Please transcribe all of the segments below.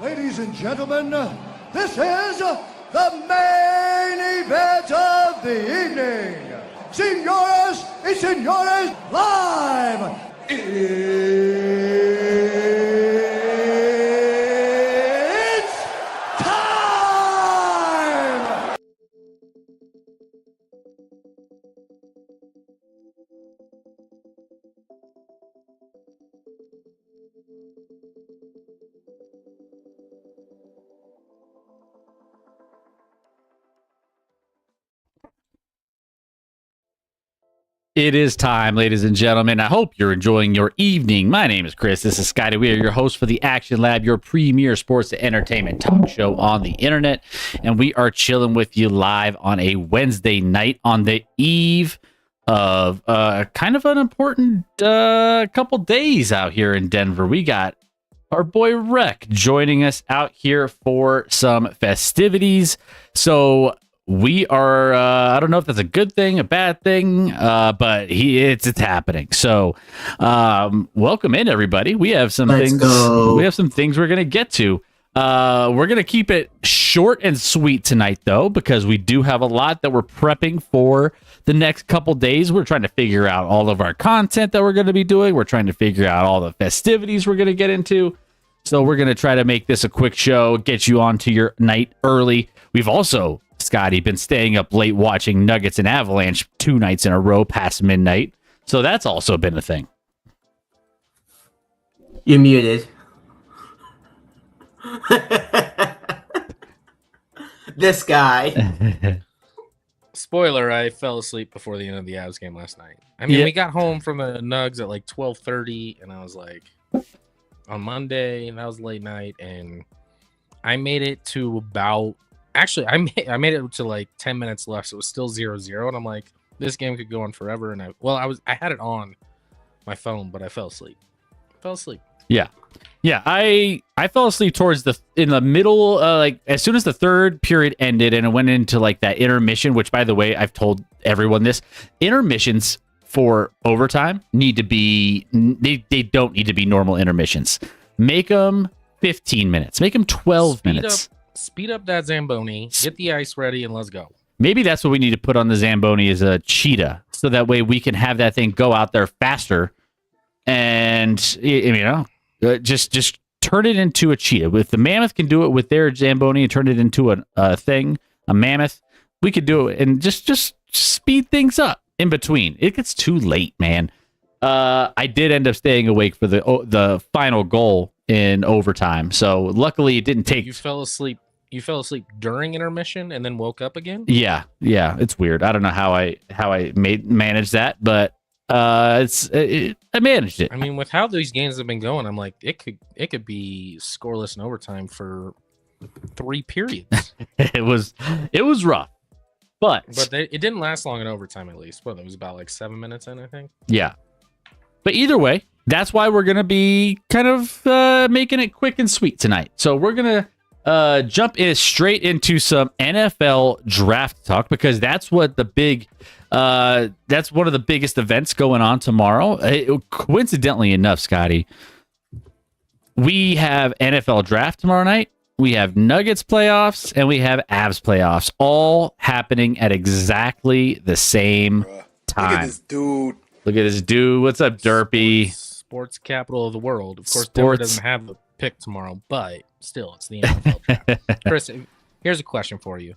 Ladies and gentlemen, this is the main event of the evening. Señoras y señores, live! It's time! It is time, ladies and gentlemen. I hope you're enjoying your evening. My name is Chris. This is Scotty. We are your hosts for the Action Lab, your premier sports and entertainment talk show on the internet. And we are chilling with you live on a Wednesday night on the eve of kind of an important couple days out here in Denver. We got our boy Rec joining us out here for some festivities. So we are, I don't know if that's a good thing, a bad thing, but it's happening. So, welcome in, everybody. We have some things. We have some things we're gonna get to. We're gonna keep it short and sweet tonight, though, because we do have a lot that we're prepping for the next couple days. We're trying to figure out all of our content that we're going to be doing. We're trying to figure out all the festivities we're going to get into. So we're going to try to make this a quick show, get you onto your night early. We've also, Scotty, been staying up late watching Nuggets and Avalanche 2 nights in a row past midnight. So that's also been a thing. You're muted. This guy. Spoiler, I fell asleep before the end of the Avs game last night. I mean, we got home from the Nugs at like 12:30, and I was like, on Monday, and that was late night, and I made it to about, actually, I made it to like 10 minutes left, so it was still 0-0, and I'm like, this game could go on forever, and I had it on my phone, but I fell asleep. Yeah, I fell asleep in the middle, like as soon as the third period ended and it went into like that intermission, which by the way, I've told everyone this, intermissions for overtime need to be, they don't need to be normal intermissions. Make them 15 minutes, make them 12 minutes. Speed up that Zamboni, get the ice ready, and let's go. Maybe that's what we need to put on the Zamboni is a cheetah, so that way we can have that thing go out there faster and, you know, just turn it into a cheetah. If the Mammoth can do it with their Zamboni and turn it into a Mammoth, we could do it and just speed things up in between. It gets too late, man. I did end up staying awake for the final goal in overtime. So luckily it didn't take. You fell asleep. You fell asleep during intermission and then woke up again. Yeah, it's weird. I don't know how I managed that, but I managed it. I mean, with how these games have been going, I'm like, it could be scoreless in overtime for 3 periods. It was rough, but it didn't last long in overtime. At least, well, it was about like 7 minutes in, I think. yeah. But either way, that's why we're gonna be kind of making it quick and sweet tonight. So we're gonna jump straight into some NFL draft talk because that's what that's one of the biggest events going on tomorrow. Coincidentally enough, Scotty, we have NFL draft tomorrow night. We have Nuggets playoffs and we have Avs playoffs all happening at exactly the same time. Look at this dude. Look at this dude. What's up, Derpy? Sports capital of the world. Of course, Denver doesn't have a pick tomorrow, but still, it's the NFL draft. Chris, here's a question for you.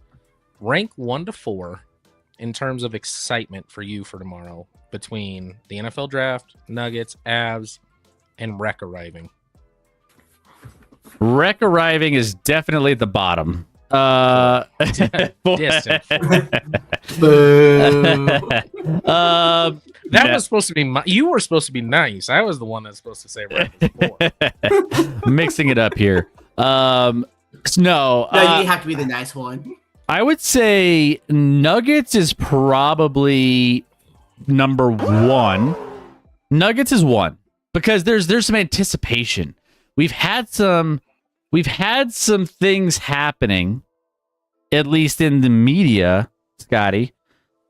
Rank 1 to 4 in terms of excitement for you for tomorrow between the NFL draft, Nuggets, Avs, and Rec arriving. Rec arriving is definitely at the bottom. Distant. Boo. That was supposed to be you were supposed to be nice. I was the one that's supposed to say rank 4. Mixing it up here. No, No, you have to be the nice one. I would say Nuggets is probably number 1. Nuggets is 1 because there's some anticipation. We've had some things happening, at least in the media, Scotty,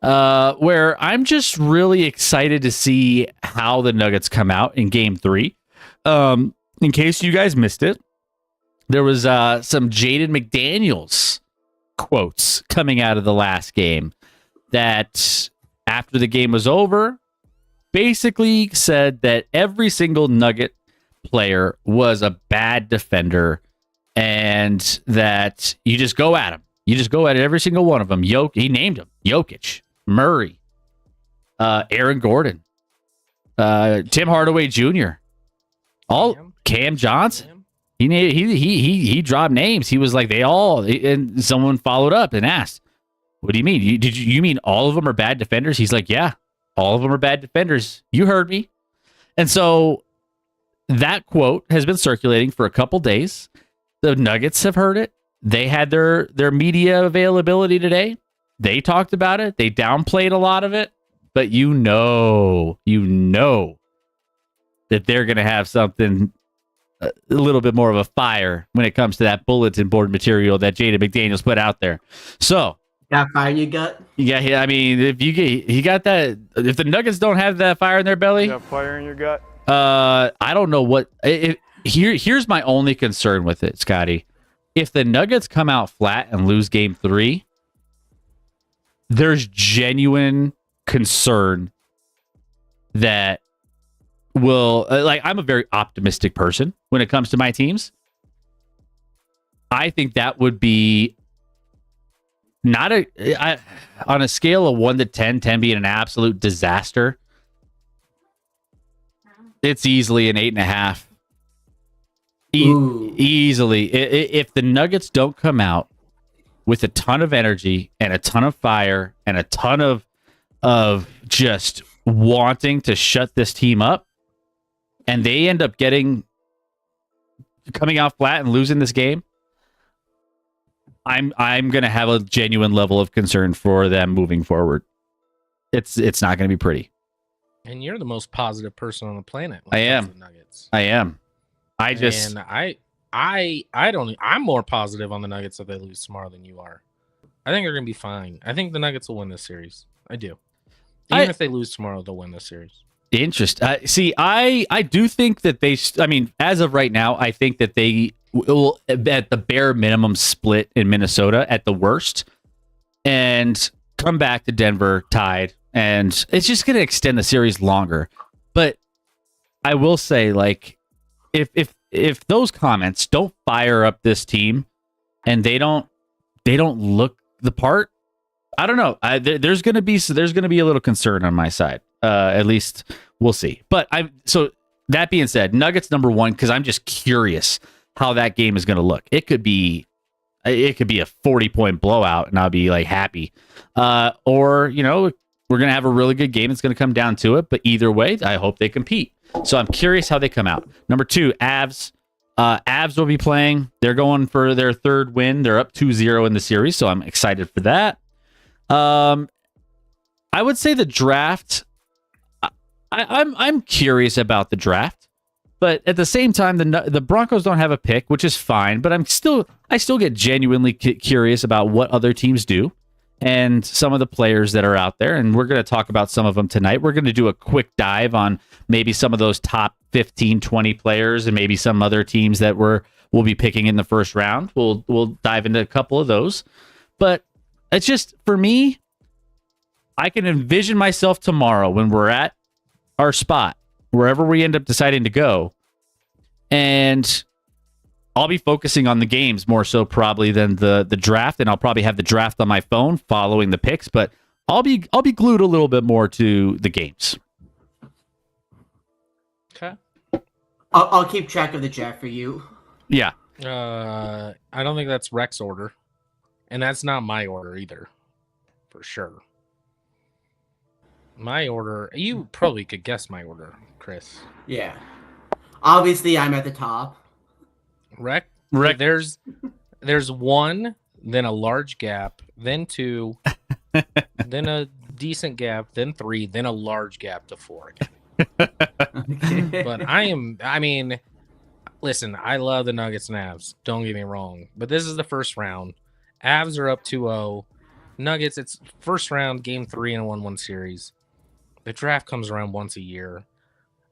where I'm just really excited to see how the Nuggets come out in Game 3. In case you guys missed it, there was some Jaden McDaniels quotes coming out of the last game that after the game was over, basically said that every single Nugget player was a bad defender and that you just go at him. You just go at every single one of them. He named them Jokic, Murray, Aaron Gordon, Tim Hardaway Jr., Cam Johnson. He dropped names. He was like, and someone followed up and asked, what do you mean? You mean all of them are bad defenders? He's like, yeah, all of them are bad defenders. You heard me. And so that quote has been circulating for a couple days. The Nuggets have heard it. They had their media availability today. They talked about it. They downplayed a lot of it, but you know that they're going to have something a little bit more of a fire when it comes to that bulletin board material that Jaden McDaniels put out there. So Got fire in your gut? yeah, I mean, if he got that, if the Nuggets don't have that fire in their belly, You got fire in your gut? I don't know what. Here's my only concern with it, Scotty. If the Nuggets come out flat and lose Game 3, there's genuine concern that will I'm a very optimistic person when it comes to my teams. I think that would be not on a scale of 1 to 10, 10 being an absolute disaster. It's easily an 8.5. Easily. If the Nuggets don't come out with a ton of energy and a ton of fire and a ton of just wanting to shut this team up, and they end up coming out flat and losing this game, I'm gonna have a genuine level of concern for them moving forward. It's not gonna be pretty. And you're the most positive person on the planet. I am. Nuggets. I am. I'm more positive on the Nuggets if they lose tomorrow than you are. I think they're gonna be fine. I think the Nuggets will win this series. I do. Even if they lose tomorrow, they'll win this series. Interesting. See, I do think that as of right now, I think that they will, at the bare minimum, split in Minnesota at the worst and come back to Denver tied. And it's just going to extend the series longer. But I will say, if those comments don't fire up this team and they don't look the part, I don't know. There's going to be a little concern on my side. At least we'll see. But that being said, Nuggets number one, because I'm just curious how that game is going to look. It could be a 40-point blowout, and I'll be like happy. Or we're going to have a really good game. It's going to come down to it. But either way, I hope they compete. So I'm curious how they come out. Number two, Avs. Avs will be playing. They're going for their third win. They're up 2-0 in the series, so I'm excited for that. I would say the draft. I'm curious about the draft, but at the same time, the Broncos don't have a pick, which is fine. But I still get genuinely curious about what other teams do and some of the players that are out there. And we're going to talk about some of them tonight. We're going to do a quick dive on maybe some of those top 15, 20 players and maybe some other teams that we'll be picking in the first round. We'll dive into a couple of those. But it's just, for me, I can envision myself tomorrow when we're at our spot, wherever we end up deciding to go, and I'll be focusing on the games more so probably than the draft, and I'll probably have the draft on my phone following the picks, but I'll be glued a little bit more to the games. Okay. I'll keep track of the draft for you. Yeah. I don't think that's Rex order, and that's not my order either, for sure. My order, you probably could guess my order, Chris. Yeah. Obviously, I'm at the top. Rec. There's one, then a large gap, then two, then a decent gap, then three, then a large gap to four again. But listen, I love the Nuggets and Avs. Don't get me wrong. But this is the first round. Avs are up 2-0. Nuggets, it's first round, game 3 in a 1-1 series. The draft comes around once a year.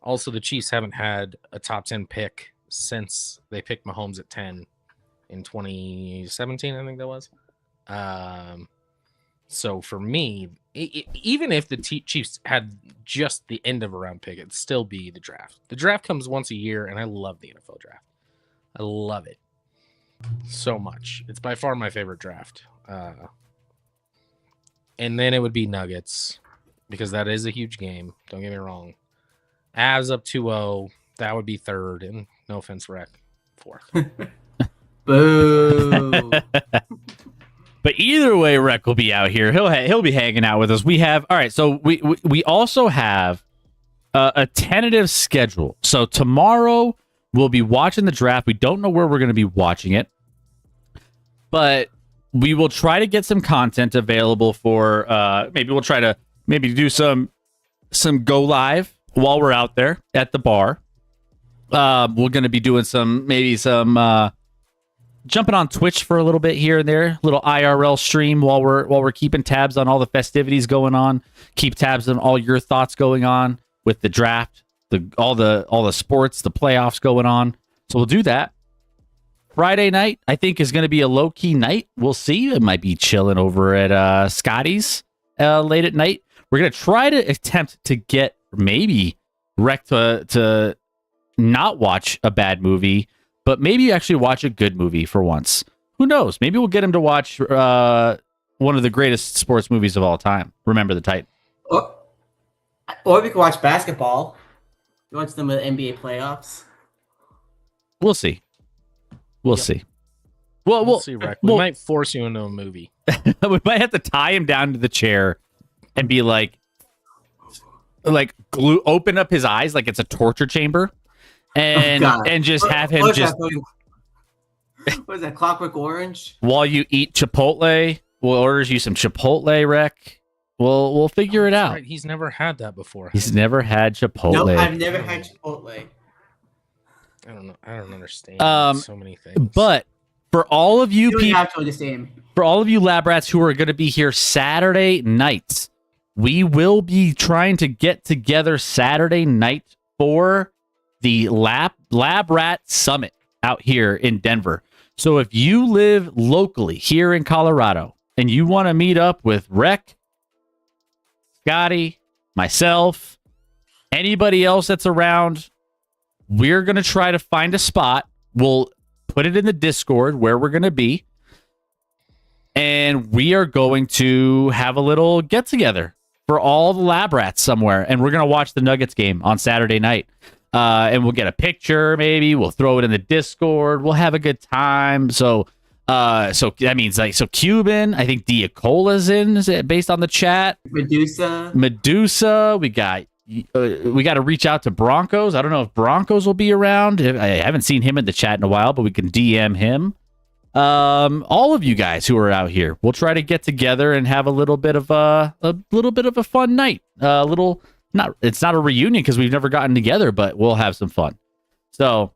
Also, the Chiefs haven't had a top 10 pick since they picked Mahomes at 10 in 2017, I think that was. So for me, even if the Chiefs had just the end of a round pick, it'd still be the draft. The draft comes once a year, and I love the NFL draft. I love it so much. It's by far my favorite draft. And then it would be Nuggets, because that is a huge game. Don't get me wrong. Avs up 2-0. That would be third. And no offense, Rec, fourth. Boo. But either way, Rec will be out here. He'll be hanging out with us. So we also have a tentative schedule. So tomorrow we'll be watching the draft. We don't know where we're going to be watching it, but we will try to get some content available for maybe we'll try to do some go live while we're out there at the bar. We're going to be doing some jumping on Twitch for a little bit here and there, little IRL stream while we're keeping tabs on all the festivities going on. Keep tabs on all your thoughts going on with the draft, all the sports, the playoffs going on. So we'll do that. Friday night, I think, is going to be a low-key night. We'll see. It might be chilling over at Scotty's late at night. We're going to try to attempt to get maybe Rec to not watch a bad movie, but maybe actually watch a good movie for once. Who knows? Maybe we'll get him to watch one of the greatest sports movies of all time, Remember the Titans. Or we can watch basketball. You watch them with NBA playoffs. We'll see. We'll see. We'll see, Rec. We might force you into a movie. We might have to tie him down to the chair and be like glue, open up his eyes like it's a torture chamber, and just have him just. What is that? Clockwork Orange? While you eat Chipotle, we'll order you some Chipotle, Rec. We'll figure it out. Right. He's never had that before. He's never had Chipotle. No, I've never had Chipotle. I don't know. I don't understand so many things. But for all of you people, have to understand. For all of you lab rats who are going to be here Saturday nights, we will be trying to get together Saturday night for the Lab Rat Summit out here in Denver. So if you live locally here in Colorado and you want to meet up with Rec, Scotty, myself, anybody else that's around, we're going to try to find a spot. We'll put it in the Discord where we're going to be. And we are going to have a little get together for all the lab rats somewhere. And we're going to watch the Nuggets game on Saturday night. and we'll get a picture. Maybe we'll throw it in the Discord. We'll have a good time. So that means so Cuban. I think Diacola's in, is it based on the chat. Medusa. We got to reach out to Broncos. I don't know if Broncos will be around. I haven't seen him in the chat in a while, but we can DM him. All of you guys who are out here, we'll try to get together and have a little bit of a fun night. It's not a reunion because we've never gotten together, but we'll have some fun. So,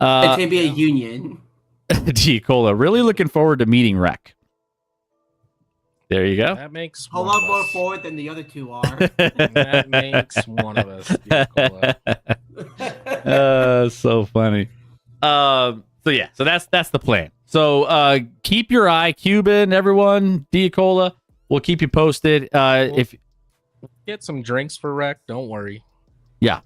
it can be a union. Diacola, really looking forward to meeting Rec. There you go. That makes a lot more forward than the other two are. That makes one of us. So funny. So that's the plan. So keep your eye, Cuban, everyone, Diacola. We'll keep you posted. If get some drinks for Rec, don't worry. Yeah.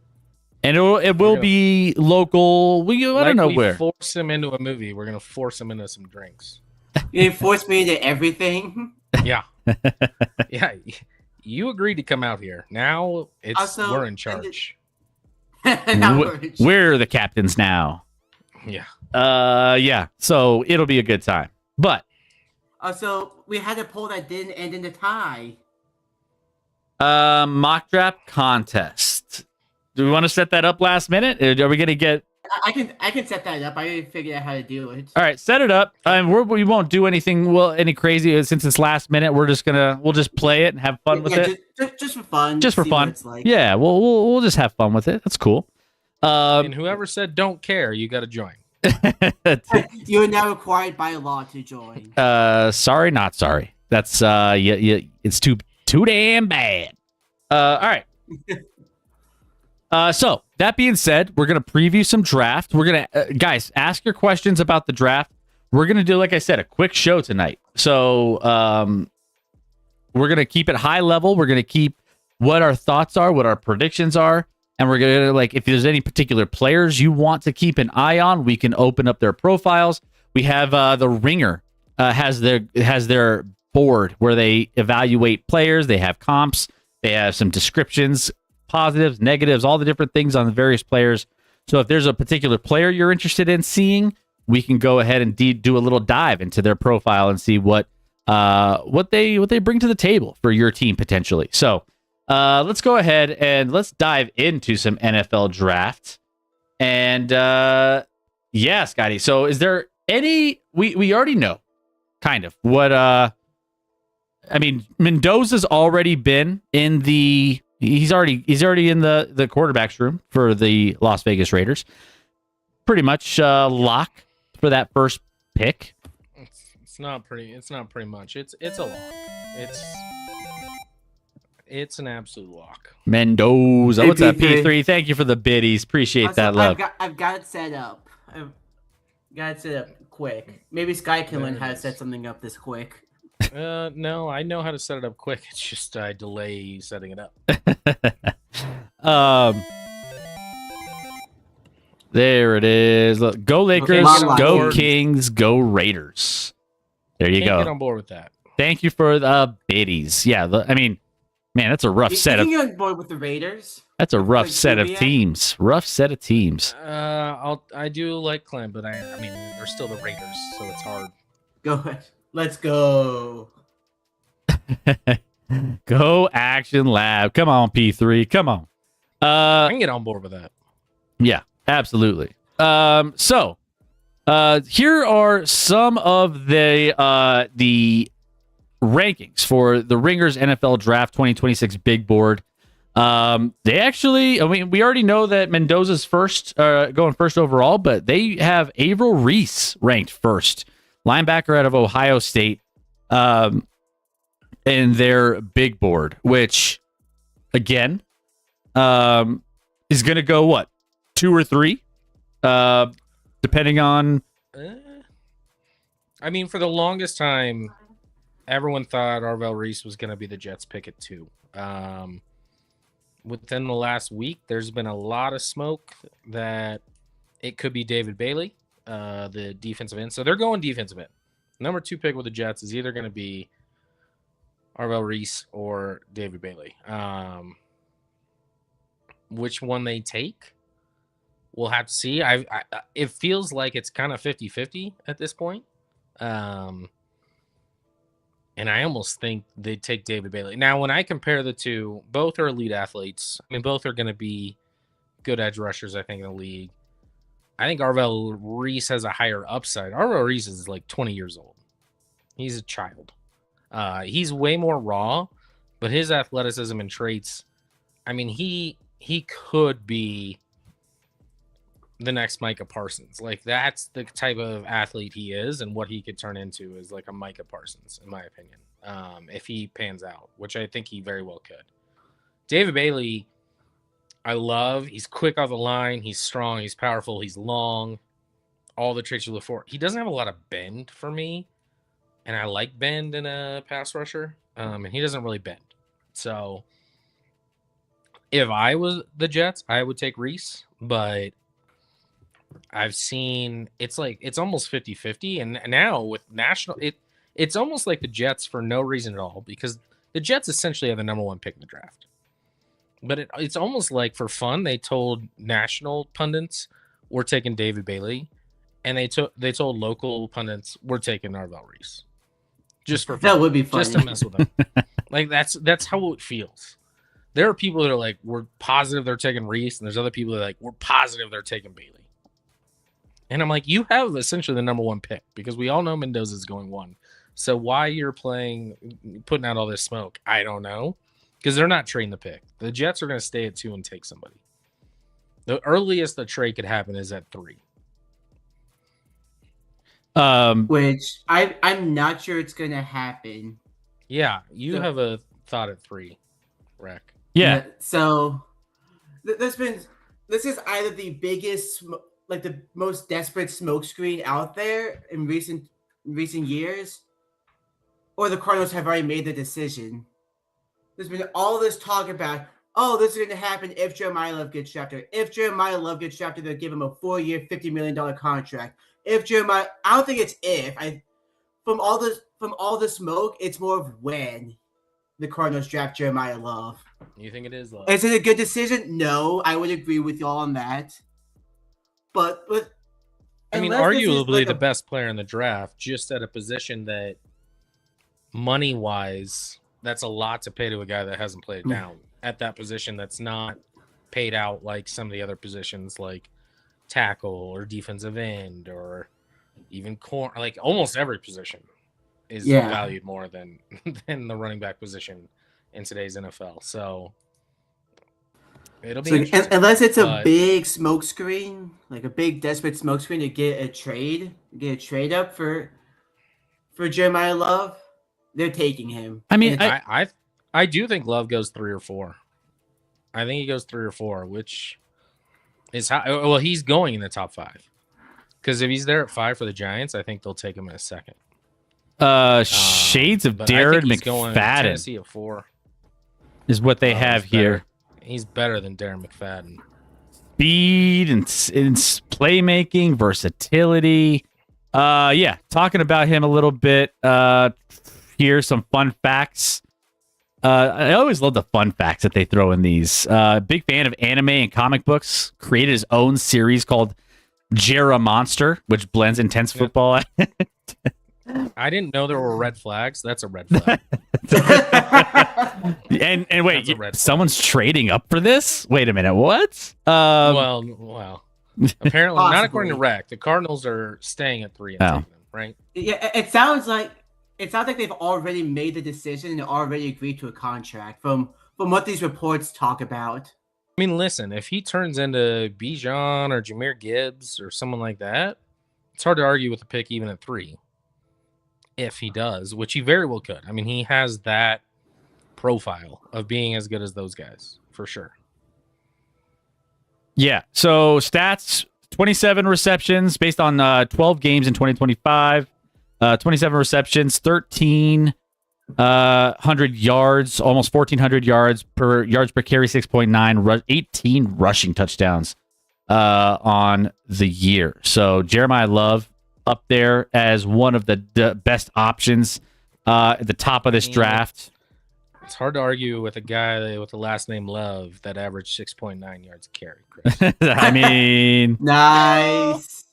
And it will be local. I don't know where. Force him into a movie. We're gonna force him into some drinks. You force me into everything. Yeah, yeah. You agreed to come out here. Now we're in charge. We're the captains now. Yeah. Yeah. So it'll be a good time. But so we had a poll that didn't end in the tie. Mock draft contest. Do we want to set that up last minute? Are we gonna get? I can set that up. I didn't figure out how to do it. All right, set it up. We won't do anything any crazy since it's last minute. We'll just play it and have fun with it. Just for fun. Just for fun. Like. Yeah, we'll just have fun with it. That's cool. And whoever said don't care, you got to join. You are now required by law to join. Sorry, not sorry. That's it's too damn bad. All right. So that being said, we're gonna preview some draft. We're gonna guys ask your questions about the draft. We're gonna do, like I said, a quick show tonight. So we're gonna keep it high level. We're gonna keep what our thoughts are, what our predictions are, and we're gonna if there's any particular players you want to keep an eye on, we can open up their profiles. We have the Ringer has their board where they evaluate players. They have comps. They have some descriptions, positives, negatives, all the different things on the various players. So if there's a particular player you're interested in seeing, we can go ahead and do a little dive into their profile and see what they bring to the table for your team potentially. So let's go ahead and let's dive into some NFL draft. And yeah, Scotty. So is there any we already know kind of what Mendoza's already been in the he's already in the quarterback's room for the Las Vegas Raiders. Pretty much lock for that first pick. It's not pretty much. It's a lock. It's an absolute lock. Mendoza. What's up, P3? Thank you for the biddies. Appreciate that love. I've got it set up. I've got it set up quick. Maybe Sky can learn how to set something up this quick. No, I know how to set it up quick. It's just I delay setting it up. There it is. Look, go Lakers, go Kings, go Raiders. There you go. Get on board with that. Thank you for the biddies. Yeah, man, that's a rough set of. You on board with the Raiders? That's a rough set of teams. Rough set of teams. I do like Clem, but I mean they're still the Raiders, so it's hard. Go ahead. Let's go. Go Action Lab. Come on, P3. Come on. I can get on board with that. Yeah, absolutely. So here are some of the rankings for the Ringers NFL Draft 2026 Big Board. They actually, we already know that Mendoza's going first overall, but they have Averill Reese ranked first. Linebacker out of Ohio State in their big board, which, again, is going to go, what, 2 or 3? Depending on... I mean, for the longest time, everyone thought Averill Reese was going to be the Jets' pick at 2. Within the last week, there's been a lot of smoke that it could be David Bailey. The defensive end. So they're going defensive end. Number 2 pick with the Jets is either going to be Averill Reese or David Bailey. which one they take, we'll have to see. It feels like it's kind of 50-50 at this point. And I almost think they'd take David Bailey. Now, when I compare the two, both are elite athletes. I mean, both are going to be good edge rushers, I think, in the league. I think Arvell Reese has a higher upside. Arvell Reese is like 20 years old. He's a child. He's way more raw, but his athleticism and traits, I mean, he could be the next Micah Parsons. Like, that's the type of athlete he is, and what he could turn into is like a Micah Parsons, in my opinion, if he pans out, which I think he very well could. David Bailey, I love. He's quick off the line. He's strong. He's powerful. He's long. All the traits you look for. He doesn't have a lot of bend for me, and I like bend in a pass rusher, and he doesn't really bend. So if I was the Jets, I would take Reese, but I've seen it's almost 50-50, and now with national, it's almost like the Jets for no reason at all, because the Jets essentially have the number one pick in the draft. But it's almost like for fun, they told national pundits we're taking David Bailey, and they told local pundits we're taking Arvell Reese. Just for fun. That would be fun. Just to mess with them. Like that's how it feels. There are people that are like, we're positive they're taking Reese, and there's other people that are like, we're positive they're taking Bailey. And I'm like, you have essentially the number one pick, because we all know Mendoza is going 1. So why you're putting out all this smoke, I don't know. Because they're not trading the pick. The Jets are going to stay at 2 and take somebody. The earliest the trade could happen is at 3. Which I'm not sure it's going to happen. Yeah, you have a thought at 3, Rec. Yeah. So this is either the biggest, like the most desperate smokescreen out there in recent years, or the Cardinals have already made the decision. There's been all this talk about, this is going to happen if Jeremiah Love gets drafted. If Jeremiah Love gets drafted, they'll give him a 4-year, $50 million contract. I don't think it's if. From all the smoke, it's more of when the Cardinals draft Jeremiah Love. You think it is Love? Is it a good decision? No, I would agree with y'all on that. But arguably the best player in the draft, just at a position that money-wise, that's a lot to pay to a guy that hasn't played down at that position. That's not paid out like some of the other positions, like tackle or defensive end or even corner. Like almost every position is valued more than the running back position in today's NFL. So it'll be interesting. Unless it's a big smoke screen, like a big desperate smoke screen to get a trade up for Jeremiah Love. They're taking him. I mean, I do think Love goes 3 or 4. I think he goes 3 or 4, which is how. Well, he's going in the top 5. Because if he's there at 5 for the Giants, I think they'll take him in a second. Shades of Darren McFadden. Tennessee at 4 is what they have here. He's better than Darren McFadden. Speed and playmaking, versatility. Talking about him a little bit. Here's some fun facts. I always love the fun facts that they throw in these. Big fan of anime and comic books. Created his own series called Jera Monster, which blends intense football. I didn't know there were red flags. That's a red flag. and wait, someone's trading up for this? Wait a minute, what? Well. Apparently, not according to Rec. The Cardinals are staying at 3 and taking them, right? Yeah, it sounds like they've already made the decision and already agreed to a contract from what these reports talk about. I mean, listen, if he turns into Bijan or Jahmyr Gibbs or someone like that, it's hard to argue with the pick even at 3. If he does, which he very well could. I mean, he has that profile of being as good as those guys, for sure. Yeah, so stats, 27 receptions based on 12 games in 2025. 27 receptions, 1,300 yards, almost 1,400 yards per carry, 6.9, 18 rushing touchdowns on the year. So Jeremiah Love up there as one of the best options at the top of this draft. It's hard to argue with a guy with the last name Love that averaged 6.9 yards a carry, Chris. I mean, Nice.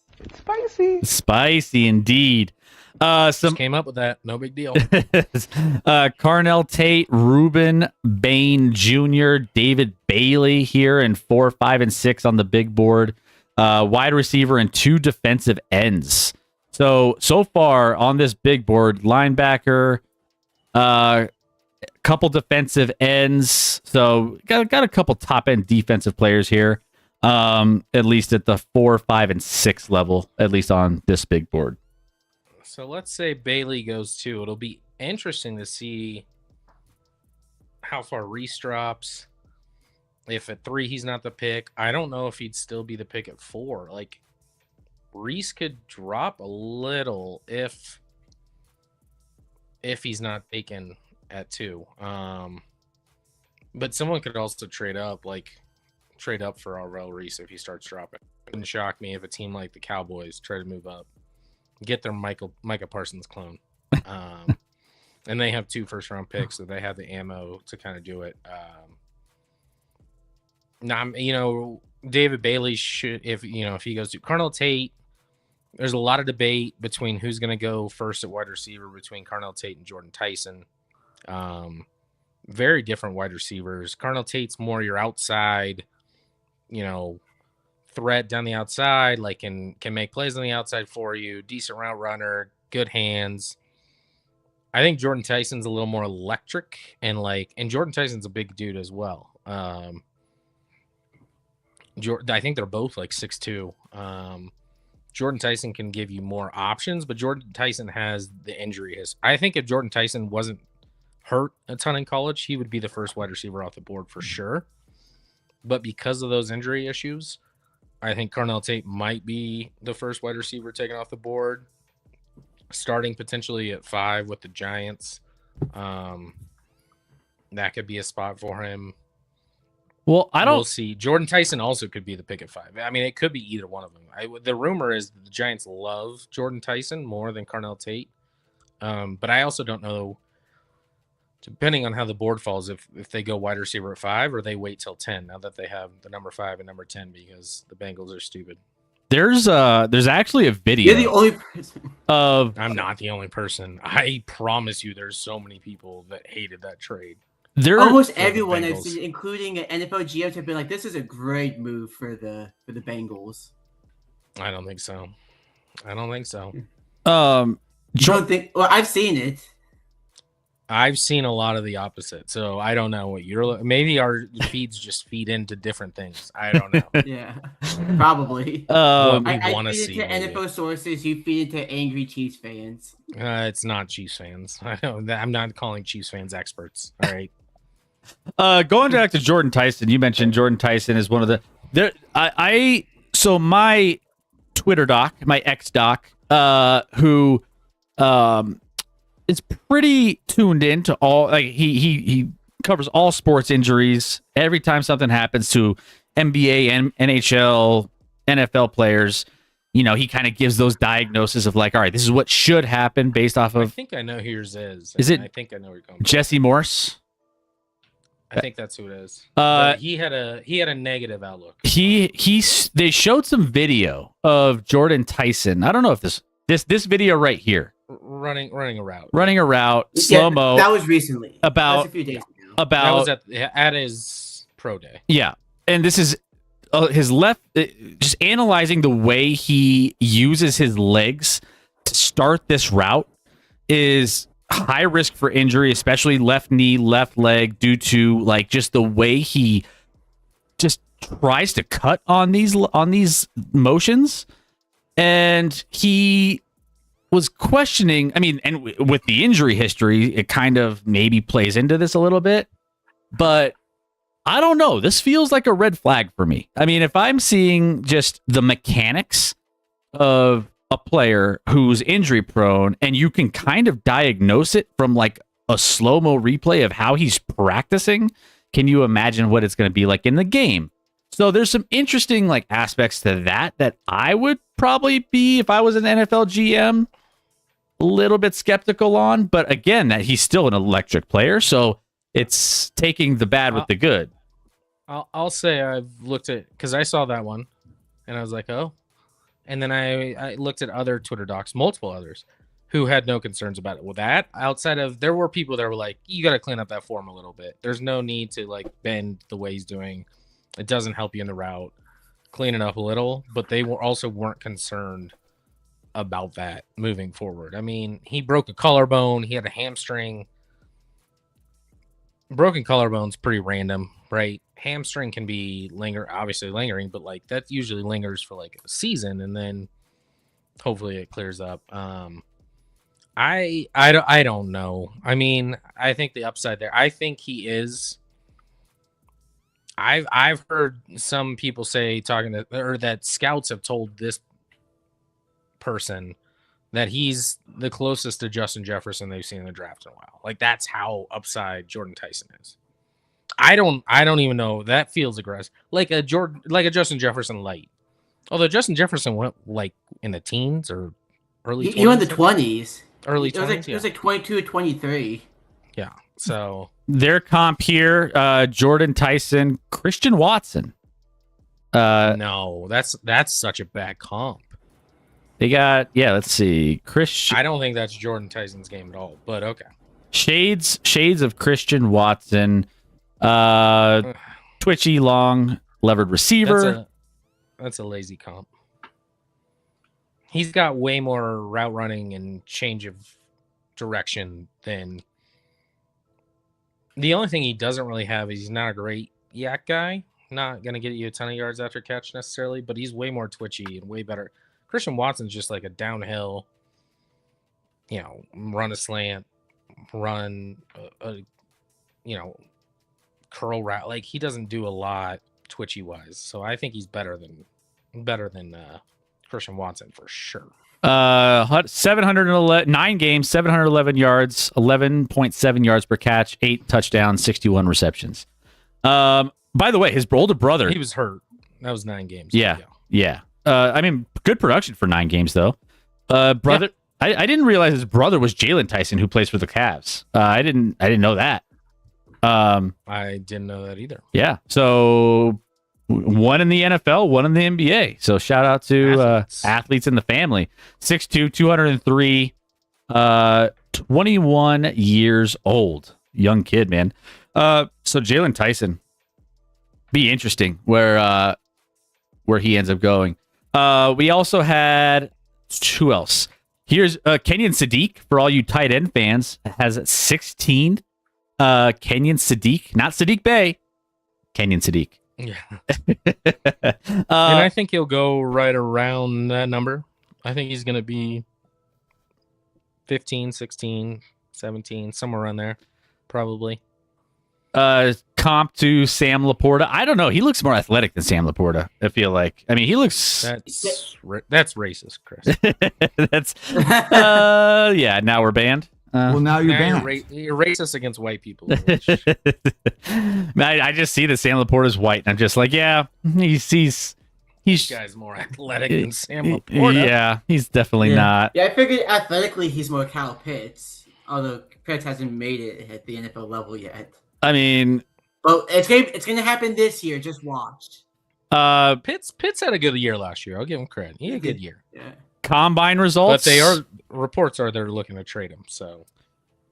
spicy indeed. Just Some came up with that. No big deal. Carnell Tate, Ruben Bain Jr., David Bailey here in 4, 5, and 6 on the big board. Wide receiver and 2 defensive ends. So far on this big board, linebacker, couple defensive ends. So got a couple top end defensive players here. At least at the 4, 5, and 6 level, at least on this big board. So let's say Bailey goes 2. It'll be interesting to see how far Reese drops. If at 3 he's not the pick, I don't know if he'd still be the pick at 4. Like Reese could drop a little if he's not taken at 2. But someone could also trade up for Arvell Reese if he starts dropping. It wouldn't shock me if a team like the Cowboys try to move up, get their Micah Parsons clone. And they have 2 first-round picks, so they have the ammo to kind of do it. Now, David Bailey should, if he goes to Carnell Tate, there's a lot of debate between who's going to go first at wide receiver between Carnell Tate and Jordan Tyson. Very different wide receivers. Carnell Tate's more your outside, threat down the outside, like can make plays on the outside for you, decent route runner, good hands. I think Jordan Tyson's a little more electric and Jordan Tyson's a big dude as well. I think they're both like 6'2". Jordan Tyson can give you more options, but Jordan Tyson has the injury. I think if Jordan Tyson wasn't hurt a ton in college, he would be the first wide receiver off the board for sure. But because of those injury issues, I think Carnell Tate might be the first wide receiver taken off the board, starting potentially at 5 with the Giants. That could be a spot for him. Well, We'll see. Jordan Tyson also could be the pick at 5. I mean, it could be either one of them. The rumor is the Giants love Jordan Tyson more than Carnell Tate. But I also don't know, depending on how the board falls, if they go wide receiver at 5 or they wait till 10 now that they have the number 5 and number 10 because the Bengals are stupid. There's actually a video. You're the only person. I'm not the only person. I promise you there's so many people that hated that trade. Almost the everyone I've Bengals. seen, including an NFL GM, have been like, "This is a great move for the Bengals." I don't think so. You don't think? Well, I've seen it. I've seen a lot of the opposite, so I don't know what you're. Maybe our feeds just feed into different things. I don't know. Yeah, probably. I wanna feed see, into maybe. NFL sources. You feed into angry Chiefs fans. It's not Chiefs fans. I'm not calling Chiefs fans experts. All right. Going back to Jordan Tyson, you mentioned Jordan Tyson is one of the so my Twitter doc, my ex doc, who is pretty tuned in to all, like he covers all sports injuries every time something happens to NBA and NHL, NFL players. He kind of gives those diagnoses of like, all right, this is what should happen based off I of think I know who yours is. Is it I think I know where you're going. Jesse Morse. I think that's who it is. But he had a negative outlook. They showed some video of Jordan Tyson. I don't know if this video right here, running a route. running a route, slow mo. That was recently. That About- was a few days ago. That about was at his pro day. yeah, and this is his left. Just analyzing the way he uses his legs to start this route is high risk for injury, especially left knee, left leg, due to like just the way he just tries to cut on these motions. And he was questioning, I mean, and with the injury history, it kind of maybe plays into this a little bit, but I don't know. This feels like a red flag for me. I mean, if I'm seeing just the mechanics of a player who's injury prone and you can kind of diagnose it from like a slow-mo replay of how he's practicing, can you imagine what it's going to be like in the game? So there's some interesting like aspects to that I would probably be, if I was an NFL GM, a little bit skeptical on. But again, that he's still an electric player. So it's taking the bad with the good. I'll say I've looked at, because I saw that one and I was like, oh. And then I looked at other Twitter docs, multiple others, who had no concerns about it. With that, outside of, there were people that were like, you got to clean up that form a little bit. There's no need to like bend the way he's doing. It doesn't help you in the route. Clean it up a little. But they weren't concerned about that moving forward. I mean, he broke a collarbone. He had a hamstring. Broken collarbone's pretty random, right? Hamstring can be obviously lingering, but like that usually lingers for like a season, and then hopefully it clears up. I don't know. I mean, I think the upside there. I think he is. I've heard some people say that scouts have told this person that he's the closest to Justin Jefferson they've seen in the draft in a while. Like that's how upside Jordan Tyson is. I don't even know. That feels aggressive. Like a Justin Jefferson light. Although Justin Jefferson went like in the teens or early 20s. He went in the 20s. Early 20s. It was like 22 or 23. Yeah. So their comp here, Jordan Tyson, Christian Watson. No, that's such a bad comp. They got, let's see. I don't think that's Jordan Tyson's game at all, but okay. Shades of Christian Watson. Twitchy, long, levered receiver. That's a lazy comp. He's got way more route running and change of direction than. The only thing he doesn't really have is he's not a great yak guy. Not going to get you a ton of yards after catch necessarily, but he's way more twitchy and way better. Christian Watson's just like a downhill, run a slant, run a curl route. Like he doesn't do a lot twitchy wise. So I think he's better than Christian Watson for sure. 711 9 games, 711 yards, 11.7 yards per catch, 8 touchdowns, 61 receptions. By the way, his older brother, he was hurt. That was 9 games. Yeah. I mean, good production for 9 games though. Brother, yeah. I didn't realize his brother was Jalen Tyson, who plays for the Cavs. I didn't know that. I didn't know that either. Yeah. So one in the NFL, one in the NBA. So shout out to athletes in the family. 6'2", 203, 21 years old. Young kid, man. So Jalen Tyson, be interesting where he ends up going. We also had, who else? Here's Kenyon Sadiq, for all you tight end fans, has 16. Kenyon Sadiq, not Sadiq Bey, Kenyon Sadiq. Yeah. And I think he'll go right around that number. I think he's going to be 15, 16, 17, somewhere around there, probably. Comp to Sam Laporta. I don't know. He looks more athletic than Sam Laporta, I feel like. I mean, he looks... That's racist, Chris. That's... yeah, now we're banned. Well, now you're banned. You're racist against white people. I just see that Sam Laporta's white, and I'm just like, yeah, he's This guy's more athletic than Sam Laporta. Yeah, he's definitely not. Yeah, I figured athletically he's more Kyle Pitts, although Pitts hasn't made it at the NFL level yet. I mean, well, it's gonna happen this year. Just watch. Pitts had a good year last year. I'll give him credit. He had a good year. Yeah. Combine results, but reports are they're looking to trade him. So,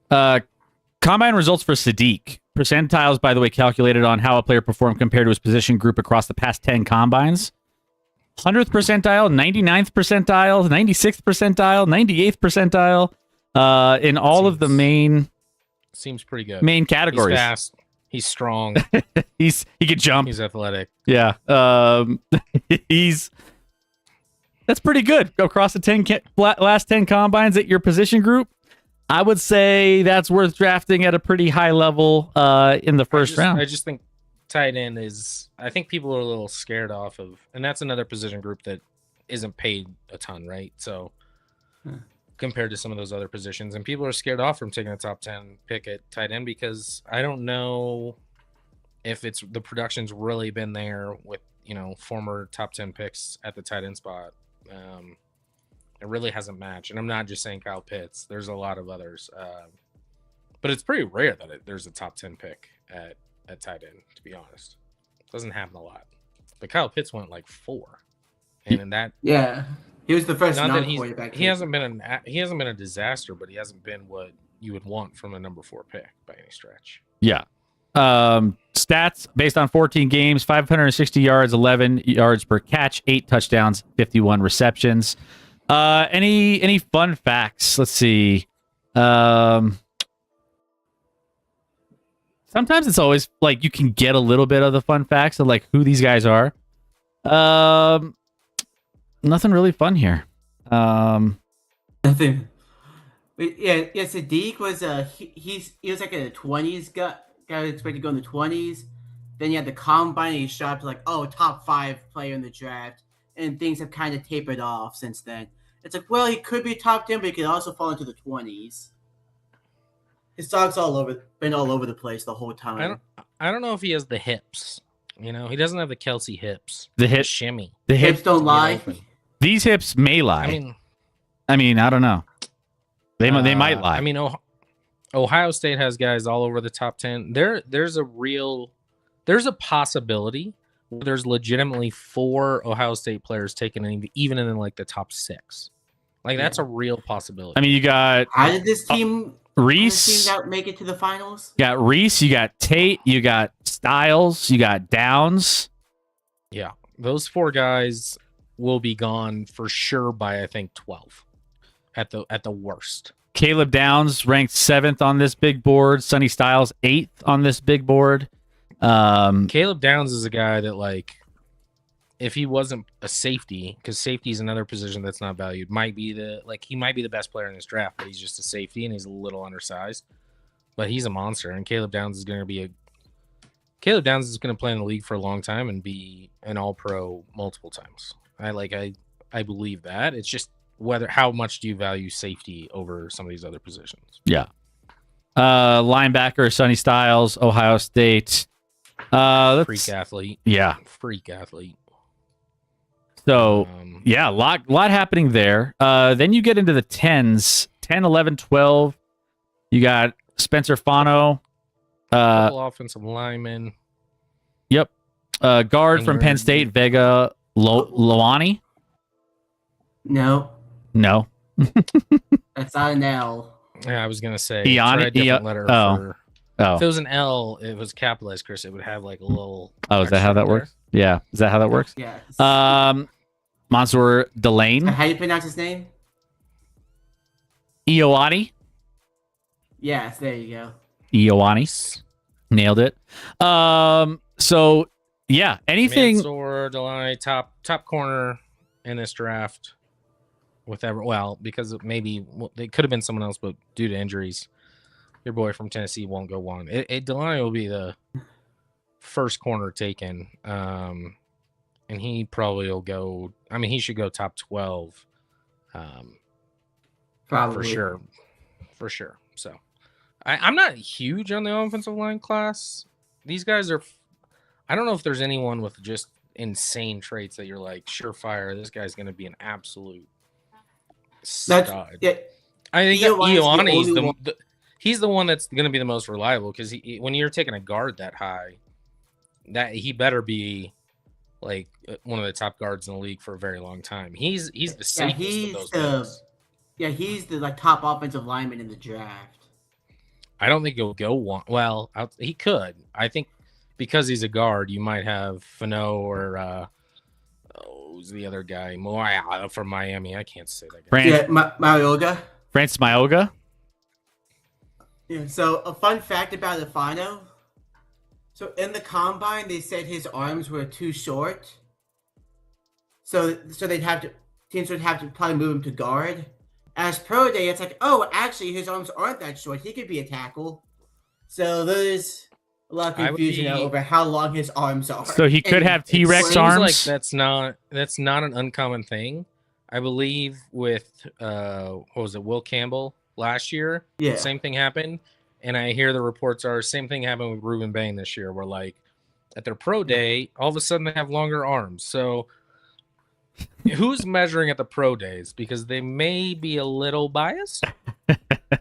combine results for Sadiq. Percentiles, by the way, calculated on how a player performed compared to his position group across the past 10 combines. 100th percentile, 99th percentile, 96th percentile, 98th percentile. In all of the main seems pretty good. Main categories. He's fast. He's strong. He can jump. He's athletic. Yeah. That's pretty good across the last 10 combines at your position group. I would say that's worth drafting at a pretty high level in the first round. I just think tight end is, I think people are a little scared off of, and that's another position group that isn't paid a ton, right? So compared to some of those other positions, and people are scared off from taking a top 10 pick at tight end because I don't know if the production's really been there with, former top 10 picks at the tight end spot. It really hasn't matched, and I'm not just saying Kyle Pitts. There's a lot of others, but it's pretty rare that there's a top 10 pick at tight end. To be honest, it doesn't happen a lot. But Kyle Pitts went like 4, and in that, Yeah, he was the first not that non-quarterback. he hasn't been a disaster, but he hasn't been what you would want from a number 4 pick by any stretch. Yeah. Stats based on 14 games: 560 yards, 11 yards per catch, 8 touchdowns, 51 receptions. Any fun facts? Let's see. Sometimes it's always like you can get a little bit of the fun facts of like who these guys are. Nothing really fun here. Nothing. But yeah. Sadiq was he was like in the 20s. Guy was expected to go in the 20s. Then you had the combine. And he shot to like top 5 player in the draft, and things have kind of tapered off since then. It's like, well, he could be top 10, but he could also fall into the 20s. His stock's been all over the place the whole time. I don't know if he has the hips. You know, he doesn't have the Kelsey hips. The hip shimmy. The Hips don't lie. These hips may lie. I mean, I don't know. They might lie. I mean, Ohio State has guys all over the top 10. There's a possibility where there's legitimately 4 Ohio State players taken even in like the top 6. Like that's a real possibility. I mean, you got How did this team Reese make it to the finals? You got Reese, you got Tate, you got Styles, you got Downs. Yeah, those 4 guys will be gone for sure by I think 12 at the worst. Caleb Downs ranked 7th on this big board. Sonny Styles 8th on this big board. Caleb Downs is a guy that, like, if he wasn't a safety, because safety is another position that's not valued, he might be the best player in this draft, but he's just a safety and he's a little undersized. But he's a monster, and Caleb Downs is going to play in the league for a long time and be an All-Pro multiple times. I believe that. It's just how much do you value safety over some of these other positions? Yeah. Linebacker Sonny Styles, Ohio State. Freak athlete. Yeah. Freak athlete. So, yeah, a lot happening there. Then you get into the 10s, 10, 11, 12. You got Spencer Fano. Offensive lineman. Yep. Guard from Penn State, Vega Loani. No. That's not an L. Yeah, I was gonna say. Try a different letter. Oh. If it was an L, it was capitalized, Chris. It would have like a little. Oh, is that how that works? Yeah. Is that how that works? Yes. Mansour Delane. How do you pronounce his name? Ioani. Yes, there you go. Ioani. Nailed it. So yeah, anything. Mansour Delane, top corner in this draft. Because maybe it could have been someone else, but due to injuries, your boy from Tennessee won't go one. Delane will be the first corner taken, and he probably will go. I mean, he should go top 12, Probably for sure. So, I'm not huge on the offensive line class. These guys are. I don't know if there's anyone with just insane traits that you're like surefire. This guy's going to be an absolute stud. Yeah, I think Ioani's he's the one that's going to be the most reliable because when you're taking a guard that high, that he better be like one of the top guards in the league for a very long time. He's the safest of those guys. Yeah, he's the top offensive lineman in the draft. I don't think he'll go one. Well, he could. I think because he's a guard, you might have Fano or who's the other guy? From Miami. I can't say that guy. Marioga. Francis Maioga. Yeah, so a fun fact about Fano. So in the combine, they said his arms were too short. So teams would have to probably move him to guard. As pro day, it's like, actually, his arms aren't that short. He could be a tackle. So there's a lot of confusion over how long his arms are. So he could have T-Rex arms. Like that's not an uncommon thing. I believe with Will Campbell last year. Yeah. Same thing happened. And I hear the reports are same thing happened with Ruben Bain this year, where like at their pro day, all of a sudden they have longer arms. So who's measuring at the pro days? Because they may be a little biased.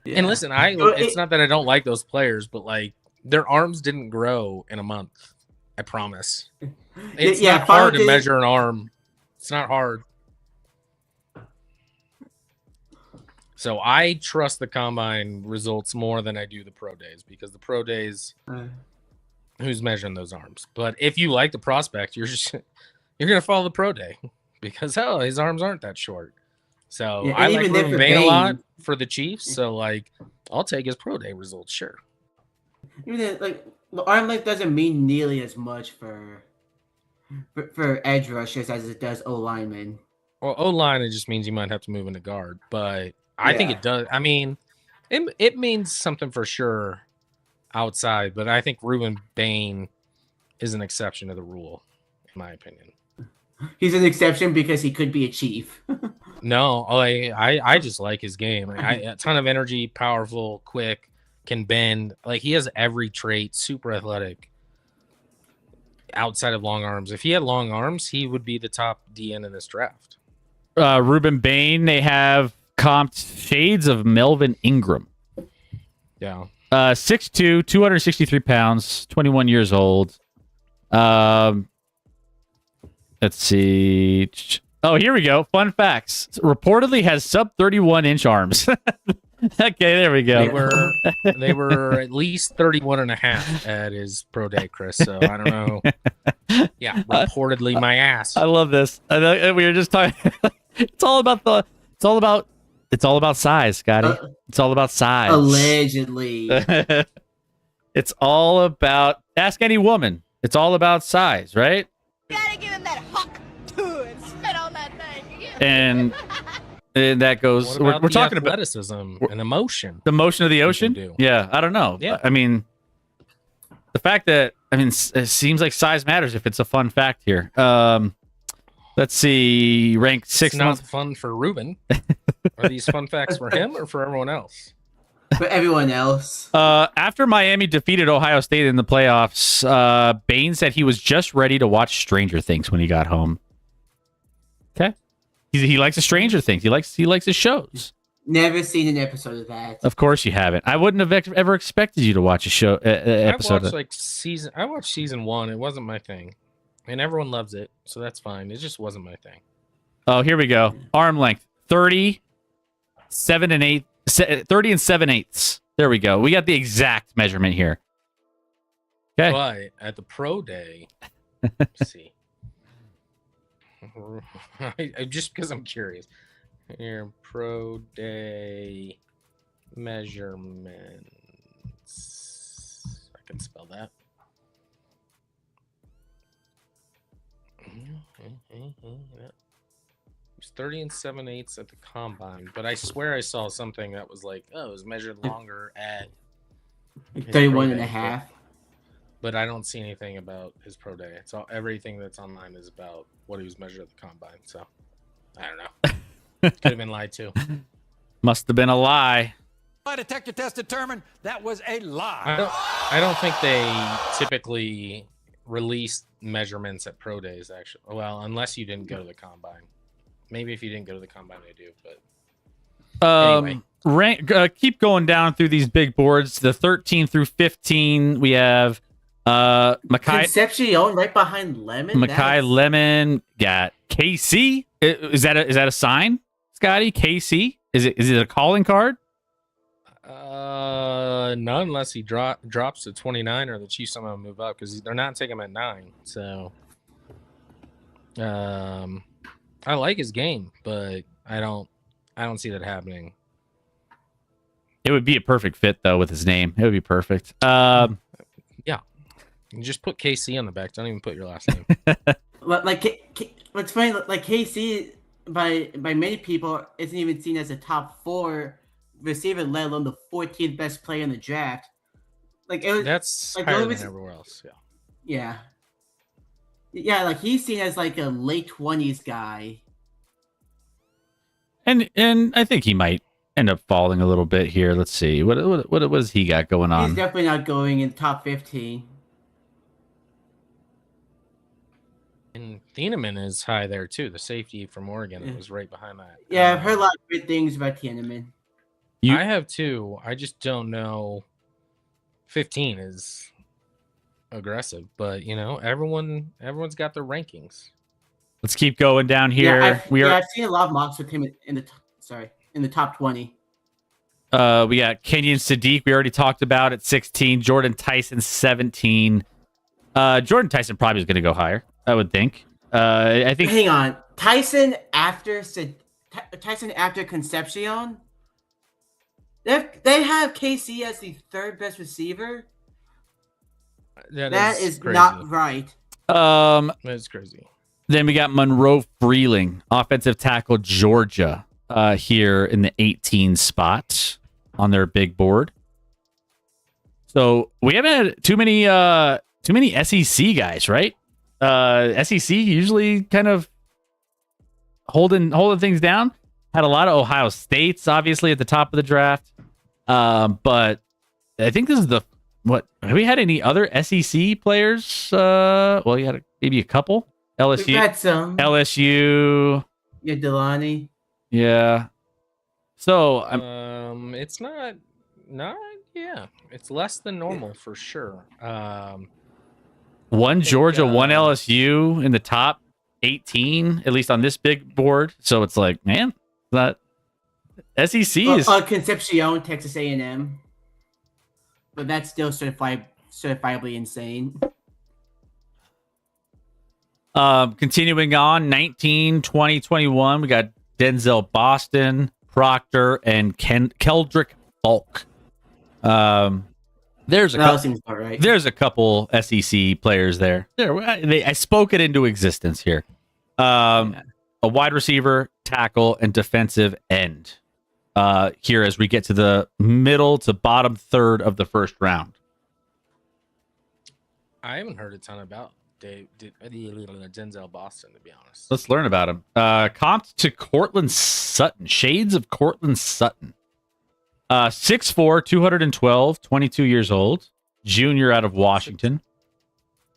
And listen, it's not that I don't like those players, but like their arms didn't grow in a month. I promise. It's not hard to measure an arm. It's not hard. So I trust the combine results more than I do the pro days, because the pro days, who's measuring those arms? But if you like the prospect, you're gonna follow the pro day because his arms aren't that short. So I like Ruben Bain a lot for the Chiefs. So like, I'll take his pro day results, sure. Even then, like the arm length doesn't mean nearly as much for edge rushers as it does O linemen. Well, O line, it just means you might have to move into guard, but I think it does. I mean, it means something for sure outside, but I think Ruben Bain is an exception to the rule, in my opinion. He's an exception because he could be a Chief. No, I just like his game. A ton of energy, powerful, quick, can bend. Like, he has every trait, super athletic, outside of long arms. If he had long arms, he would be the top DN in this draft. Ruben Bain, they have comped shades of Melvin Ingram. Yeah. 6'2", 263 pounds, 21 years old. Let's see. Oh, here we go. Fun facts. Reportedly has sub 31-inch arms. Okay, there we go. They were at least 31 and a half at his pro day, Chris. So I don't know. Yeah, reportedly my ass. I love this. We were just talking. It's all about size, Scotty. It's all about size. Allegedly. It's all about, ask any woman. It's all about size, right? You gotta give him that huck too and spit on that thing. And that goes. We're talking about athleticism and emotion. The motion of the ocean. Yeah, I don't know. Yeah. I mean, the fact that it seems like size matters if it's a fun fact here. Let's see. Ranked 6th. It's not fun for Ruben. Are these fun facts for him or for everyone else? For everyone else. After Miami defeated Ohio State in the playoffs, Bain said he was just ready to watch Stranger Things when he got home. Okay. He likes the Stranger Things. He likes his shows. Never seen an episode of that. Of course you haven't. I wouldn't have ever expected you to watch a show episode. I watched season 1. It wasn't my thing, and everyone loves it, so that's fine. It just wasn't my thing. Oh, here we go. Arm length 30 and 7/8. There we go. We got the exact measurement here. Okay. But at the pro day, let's see. Just because I'm curious. Here, pro day measurements. I can spell that. It was 30 and 7/8 at the combine, but I swear I saw something that was like, it was measured longer at 31 and a half. But I don't see anything about his pro day. It's all, everything that's online is about what he was measured at the combine. So I don't know. Could have been lied to. Must have been a lie. Lie detector test determined that was a lie. I don't think they typically release measurements at pro days, actually. Well, unless you didn't go to the combine. Maybe if you didn't go to the combine, they do. But anyway. Keep going down through these big boards. The 13 through 15, we have Concepcion right behind Lemon. Lemon got KC. Is that a sign, Scotty? KC? Is it a calling card? Not unless he drops to 29 or the Chiefs somehow move up, because they're not taking him at 9. So, I like his game, but I don't see that happening. It would be a perfect fit though with his name. It would be perfect. Yeah, you just put KC on the back. Don't even put your last name. What's funny? Like KC by many people isn't even seen as a top 4 receiver, let alone the 14th best player in the draft. Like, it was that's like, higher than everywhere else. Yeah. Like, he's seen as like a late 20s guy. And I think he might end up falling a little bit here. Let's see. What has he got going on? He's definitely not going in top 15. And Thieneman is high there too. The safety from Oregon was right behind that. Yeah, I've heard a lot of good things about Thieneman. You- I have 2. I just don't know. 15 is aggressive, but everyone's got their rankings. Let's keep going down here. I've seen a lot of mocks with him in the top 20. We got Kenyon Sadiq. We already talked about at 16. Jordan Tyson 17. Jordan Tyson probably is going to go higher, I would think. I think. Hang on, Tyson after Concepcion. They have KC as the 3rd best receiver. That is crazy. not right. That's crazy. Then we got Monroe Freeling, offensive tackle, Georgia, here in the 18 spot on their big board. So we haven't had too many SEC guys, right? SEC usually kind of holding things down. Had a lot of Ohio States, obviously, at the top of the draft. But I think this is what have we had any other SEC players? Well, you had maybe a couple. LSU. We've had some. LSU. Yeah, Delani. Yeah. So it's not. Yeah, it's less than normal for sure. One Georgia, one LSU in the top 18, at least on this big board. So it's like, man, that SEC is Concepcion, Texas A&M, but that's still certifiably insane. Continuing on, 19, 20, 21, we got Denzel Boston, Proctor, and Keldrick Bulk. There's a couple SEC players there. I spoke it into existence here. A wide receiver, tackle, and defensive end. Here as we get to the middle to bottom third of the first round. I haven't heard a ton about Denzel Boston, to be honest. Let's learn about him. Comped to Cortland Sutton. Shades of Cortland Sutton. 6'4", 212, 22 years old. Junior out of Washington.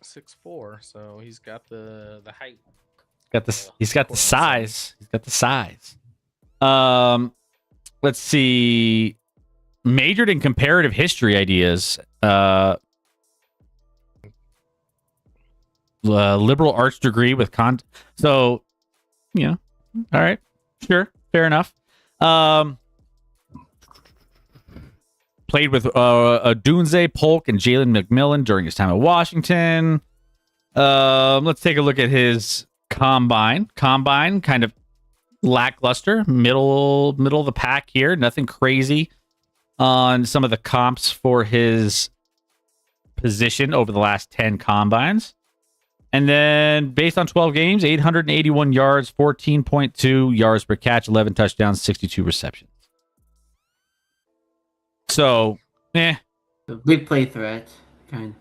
6'4", so he's got the height. He's got the size. He's got the size. Let's see. Majored in comparative history ideas. Liberal arts degree with so, all right, sure, fair enough. Played with Dunze, Polk, and Jalen McMillan during his time at Washington. Let's take a look at his combine. Combine kind of lackluster, middle of the pack here. Nothing crazy on some of the comps for his position over the last 10 combines. And then based on 12 games, 881 yards, 14.2 yards per catch, 11 touchdowns, 62 receptions. So, A big play threat, kind.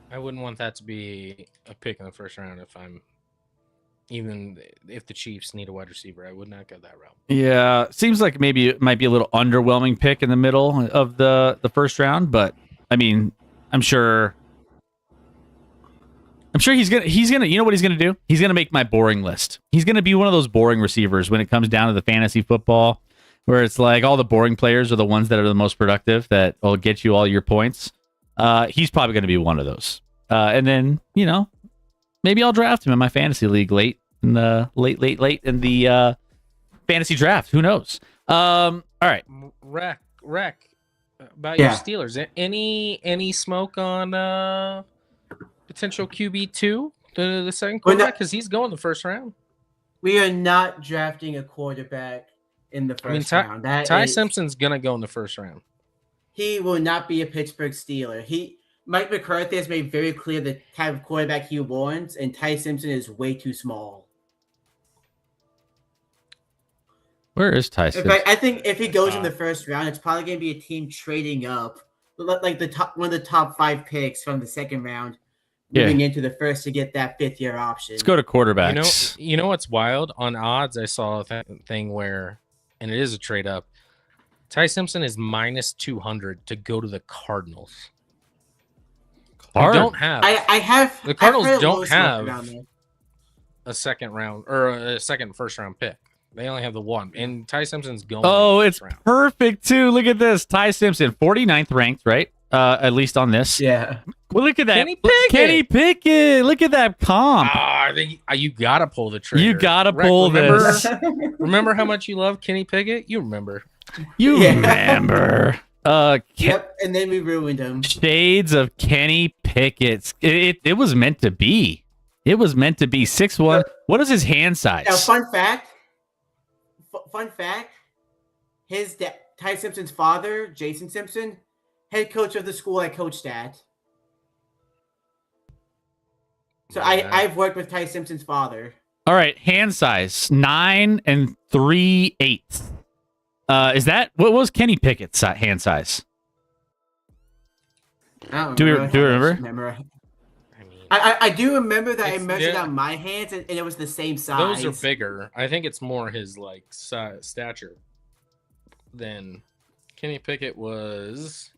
I wouldn't want that to be a pick in the first round if the Chiefs need a wide receiver. I would not go that route. Yeah, seems like maybe it might be a little underwhelming pick in the middle of the first round, but I mean, I'm sure he's gonna you know what he's gonna do? He's gonna make my boring list. He's gonna be one of those boring receivers when it comes down to the fantasy football, where it's like all the boring players are the ones that are the most productive that will get you all your points. He's probably gonna be one of those. And then, maybe I'll draft him in my fantasy league late in the fantasy draft. Who knows? All right. Rack. About your Steelers. Any smoke on potential QB2, the second quarterback? Because he's going the first round. We are not drafting a quarterback in the first round. Ty Simpson's gonna go in the first round. He will not be a Pittsburgh Steeler. Mike McCarthy has made very clear the type of quarterback he wants, and Ty Simpson is way too small. Where is Ty Simpson? I think if he goes in the first round, it's probably going to be a team trading up, like one of the top 5 picks from the second round, moving into the first to get that 5th-year option. Let's go to quarterbacks. You know what's wild? On odds, I saw a thing where, and it is a trade up, Ty Simpson is minus 200 to go to the Cardinals. The Cardinals don't have a second round or a second first round pick. They only have the one, and Ty Simpson's going. Oh, in the it's first round. perfect too. Look at this. Ty Simpson, 49th ranked, right? At least on this. Yeah. Well, look at that. Kenny Pickett. Kenny Pickett. Look at that comp. You gotta pull the trigger. You gotta Rex, pull remember, this. Remember how much you love Kenny Pickett? You remember. You Yeah. remember. Yep. And then we ruined him. Shades of Kenny Pickett. It was meant to be. It was meant to be 6'1". What is his hand size? Now, fun fact. Fun fact. Ty Simpson's father, Jason Simpson, head coach of the school I coached at. So Yeah. I've worked with Ty Simpson's father. All right, hand size 9 3/8. Is that what was Kenny Pickett's hand size? I don't Do we remember. remember? I mean, I do remember that I It's- measured yeah. out my hands and it was the same size. those are bigger. I think it's more his like stature than Kenny Pickett was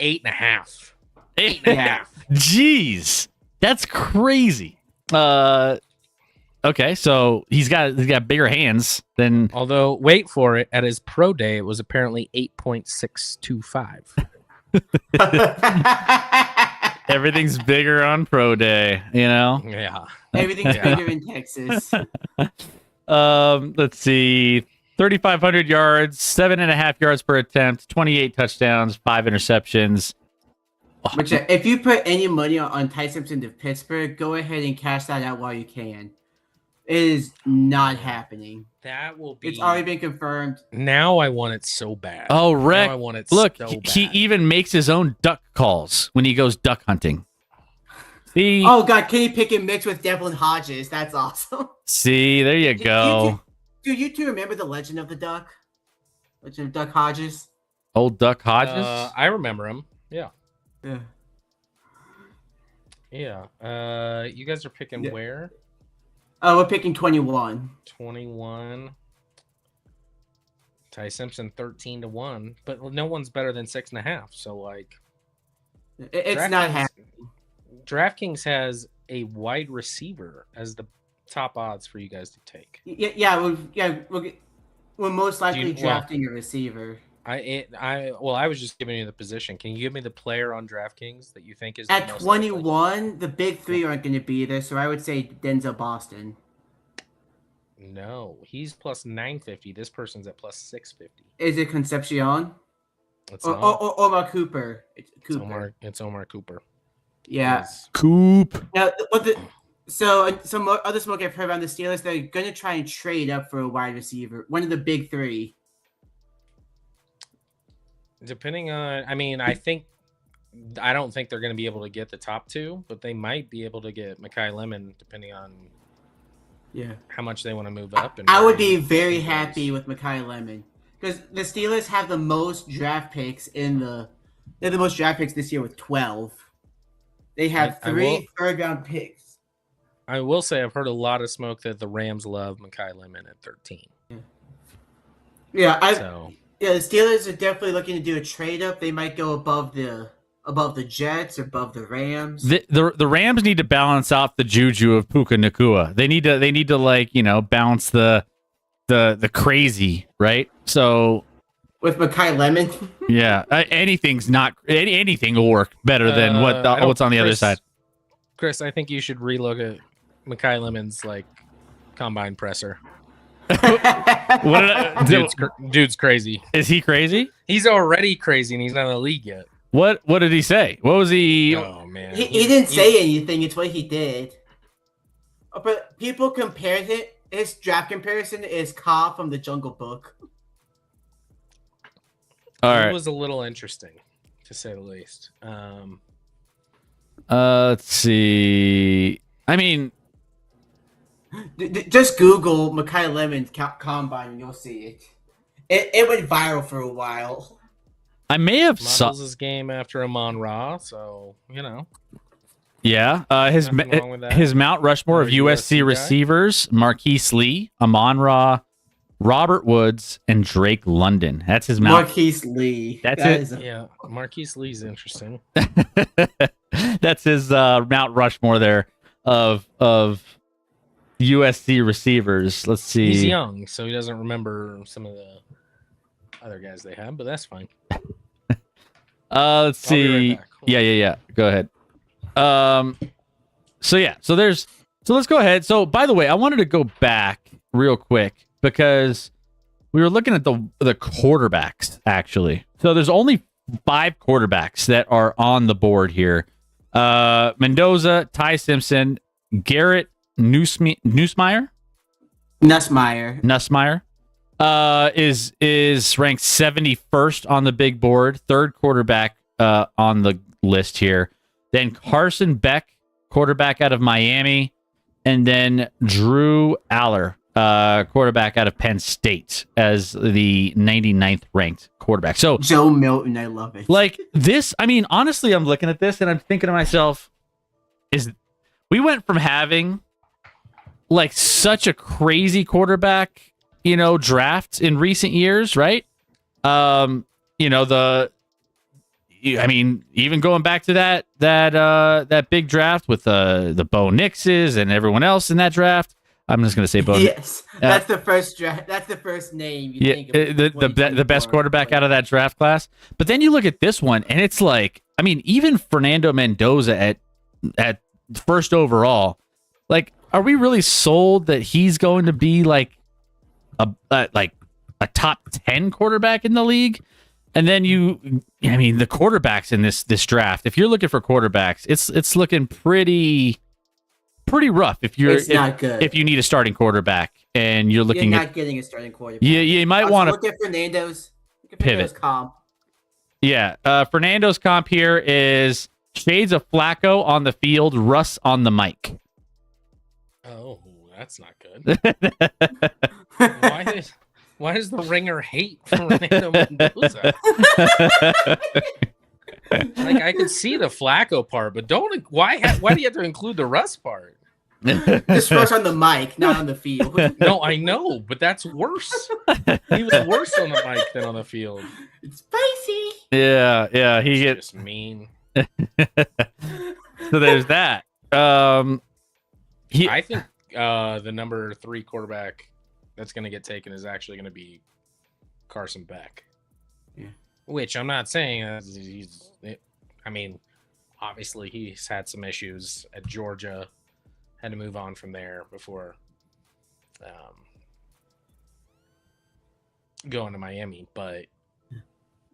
8.5. 8.5. Jeez, that's crazy. Okay, so he's got bigger hands than. Although, wait for it, at his pro day, it was apparently 8.625. Everything's bigger on pro day, you know. Yeah. Everything's Yeah. bigger in Texas. Let's see, 3,500 yards, 7.5 yards per attempt, 28 touchdowns, 5 interceptions. Which, if you put any money on Ty Simpson to Pittsburgh, go ahead and cash that out while you can. It is not happening. That will be. It's already been confirmed. Now I want it so bad. Oh, Now Rex, I want it look, so he bad. even makes his own duck calls when he goes duck hunting. See, Oh God, Kenny Pickett mixed with Devlin Hodges. That's awesome. see, there you go. Do you two remember the Legend of the Duck? Legend of Duck Hodges. Old Duck Hodges. I remember him. Yeah. Yeah. Yeah. You guys are picking Yeah. where? Oh, we're picking 21. 21. Ty Simpson 13-1, but no one's better than 6.5. So like, It's not DraftKings- happening. DraftKings has a wide receiver as the top odds for you guys to take. We're most likely well- drafting a receiver. I was just giving you the position. Can you give me the player on DraftKings that you think is the At most likely? 21, the big three aren't going to be there, so I would say Denzel Boston. No, he's plus 950. This person's at plus 650. Is it Concepcion? It's Or, not. or Omar Cooper? It's It's Cooper. Omar Cooper. Yeah. He's- Coop. Now, some other smoke I've heard around the Steelers, they're going to try and trade up for a wide receiver, one of the big three. Depending on, I mean, I don't think they're going to be able to get the top two, but they might be able to get Mekhi Lemon depending on Yeah. how much they want to move up. And I would where be he very goes. happy with Mekhi Lemon because the Steelers have the most draft picks they're the most draft picks this year with 12. They have I three will- third-round picks. I will say I've heard a lot of smoke that the Rams love Mekhi Lemon at 13. Yeah, So the Steelers are definitely looking to do a trade up. They might go above the Jets, above the Rams. The Rams need to balance out the juju of Puka Nakua. They need to like, balance the crazy, right? So With Mekhi Lemon. yeah, anything will work better than what's on the other side. Chris, I think you should relook at Mekhi Lemon's like combine presser. What did I, Dude's crazy. is he crazy? He's already crazy and he's not in the league yet. What did he say? What was he? Oh man, He didn't say anything. It's what he did. But people compared it. His draft comparison is Ka from the Jungle Book. All It right. was a little interesting, to say the least. Let's see. I mean, Just Google Mekhi Lemon's combine and you'll see it. It went viral for a while. I may have saw. Models his game after Amon Ra, so Yeah, Nothing wrong with that. his Mount Rushmore of Another USC USC guy? receivers: Marquise Lee, Amon Ra, Robert Woods, and Drake London. That's his Mount. Marquise Lee. That's That it. is a- yeah. Marquise Lee's interesting. That's his Mount Rushmore there of USC receivers. Let's see. He's young, so he doesn't remember some of the other guys they have, but that's fine. Let's I'll be see. right back. Hold Yeah. Go ahead. So let's go ahead. So by the way, I wanted to go back real quick because we were looking at the quarterbacks actually. So there's only 5 quarterbacks that are on the board here. Mendoza, Ty Simpson, Garrett Nussmeier is ranked 71st on the big board, third quarterback on the list here. Then Carson Beck, quarterback out of Miami, and then Drew Aller, quarterback out of Penn State, as the 99th ranked quarterback. So Joe Milton, I love it. like this, I mean, honestly, I'm looking at this and I'm thinking to myself, we went from having like such a crazy quarterback, draft in recent years, right? Even going back to that big draft with the Bo Nixes and everyone else in that draft. I'm just gonna say Bo. Yes, that's the first draft. That's the first name. You think of the best quarterback out of that draft class. But then you look at this one, and it's like, I mean, even Fernando Mendoza at first overall, like, are we really sold that he's going to be like a top 10 quarterback in the league? And then the quarterbacks in this draft, if you're looking for quarterbacks, it's looking pretty rough. It's not good. If you need a starting quarterback and you're not getting a starting quarterback. You might want to look at Fernando's pivot comp. Yeah, Fernando's comp here is shades of Flacco on the field, Russ on the mic. Oh, that's not good. Why does the Ringer hate Fernando Mendoza? Like, I can see the Flacco part, but why do you have to include the Russ part? This Russ on the mic, not on the field. No, I know, but that's worse. He was worse on the mic than on the field. It's spicy. Yeah, he gets just mean. So there's that. I think the number 3 quarterback that's going to get taken is actually going to be Carson Beck. Yeah. Which I'm not saying obviously he's had some issues at Georgia, had to move on from there before going to Miami. But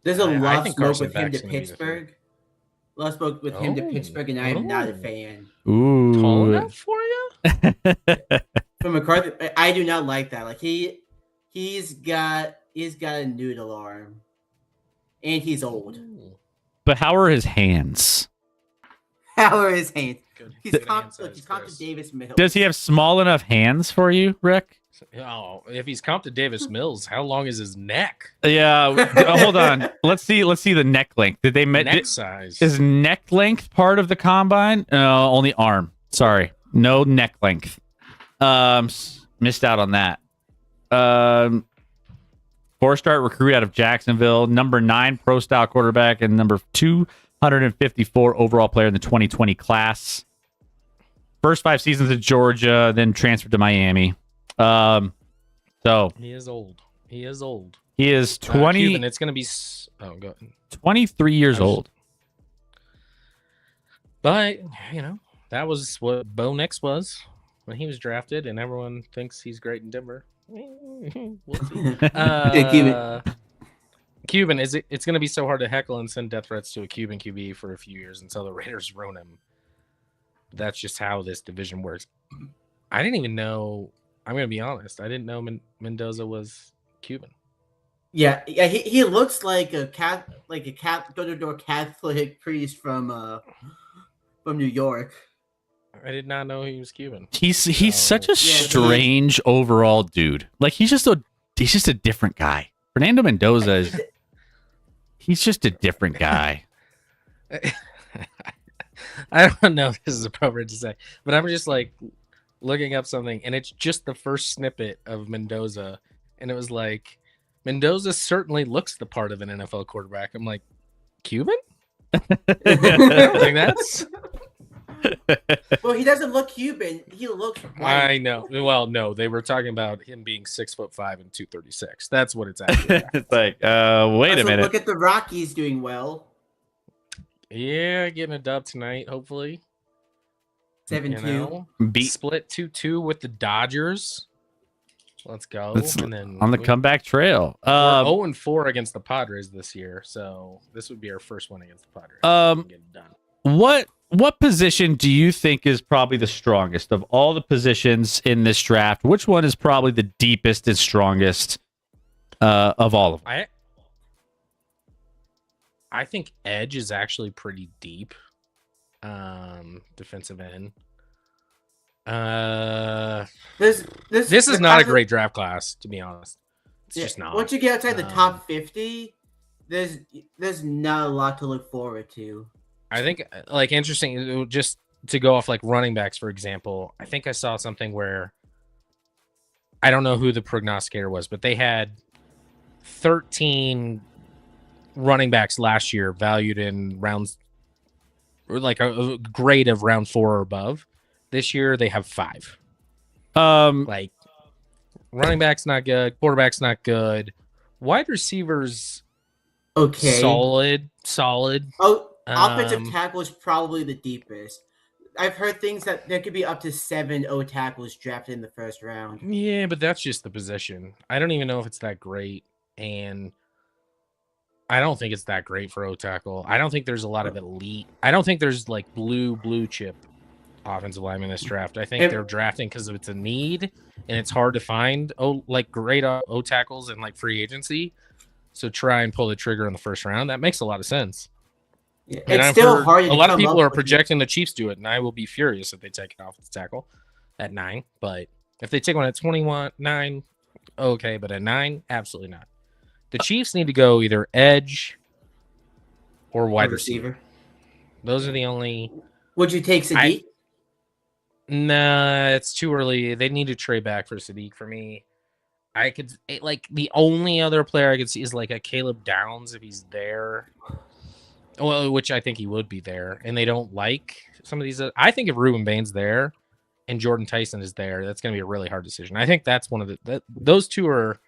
there's a lot of smoke with him to Pittsburgh. A lot of smoke with him to Pittsburgh, and I'm not a fan. Ooh, tall enough for you? From McCarthy, I do not like that. Like he's got a noodle arm, and he's old. But how are his hands? How are his hands? He's Good comp to Davis Mills. Does he have small enough hands for you, Rick? Oh, if he's comp to Davis Mills, how long is his neck? Yeah, hold on. Let's see the neck length. Did they neck size? Is neck length part of the combine? Only arm. Sorry, no neck length. Missed out on that. 4-star recruit out of Jacksonville, number 9 pro style quarterback, and number 254 overall player in the 2020 class. First 5 seasons at Georgia, then transferred to Miami. So he is old. He is 20. Cuban, it's going to be 23 years old. But that was what Bo Nix was when he was drafted, and everyone thinks he's great in Denver. We'll see. Cuban, it's going to be so hard to heckle and send death threats to a Cuban QB for a few years until the Raiders ruin him. That's just how this division works. I didn't even know. I'm going to be honest. I didn't know Mendoza was Cuban. Yeah. He looks like a door-to-door Catholic priest from New York. I did not know he was Cuban. He's such a strange overall dude. Like he's just a different guy. Fernando Mendoza he's just a different guy. I don't know if this is appropriate to say, but I'm just like looking up something, and it's just the first snippet of Mendoza, and it was like, Mendoza certainly looks the part of an NFL quarterback. I'm like, Cuban? I don't think that's Well, he doesn't look Cuban. He looks white. I know. Well, no, they were talking about him being 6'5" and 236. That's what it's actually. It's like, wait a Also, minute. look at the Rockies doing well. Yeah, getting a dub tonight, hopefully. 7-2. You know? Split 2-2 with the Dodgers. Let's go. It's and then on the comeback trail. We're 0-4 against the Padres this year, so this would be our first one against the Padres. Get it done. What position do you think is probably the strongest of all the positions in this draft? Which one is probably the deepest and strongest of all of them? I think edge is actually pretty deep. Defensive end. This is not a great draft class, to be honest. It's just not. Once you get outside the top 50, there's not a lot to look forward to. I think, like, interesting, just to go off, like, running backs, for example, I think I saw something where, I don't know who the prognosticator was, but they had 13 running backs last year valued in rounds, or like a grade of round 4 or above. This year, they have 5. Like, running back's not good, quarterback's not good, wide receivers, okay, solid. Oh, offensive tackle is probably the deepest. I've heard things that there could be up to 7 O tackles drafted in the first round. Yeah, but that's just the position. I don't even know if it's that great, and I don't think it's that great for O tackle. I don't think there's a lot of elite. I don't think there's like blue chip offensive linemen in this draft. I think they're drafting because it's a need, and it's hard to find great O tackles in like free agency. So try and pull the trigger in the first round. That makes a lot of sense. Yeah, and it's still hard. A lot of people are projecting the Chiefs do it, and I will be furious if they take an offensive tackle at 9. But if they take one at 9, okay. But at 9, absolutely not. The Chiefs need to go either edge or wide receiver. Those are the only. Would you take Sadiq? Nah, it's too early. They need to trade back for Sadiq for me. I could like the only other player I could see is like a Caleb Downs if he's there. Well, which I think he would be there, and they don't like some of these. I think if Ruben Bain's there and Jordan Tyson is there, that's going to be a really hard decision. I think that's one of those two are.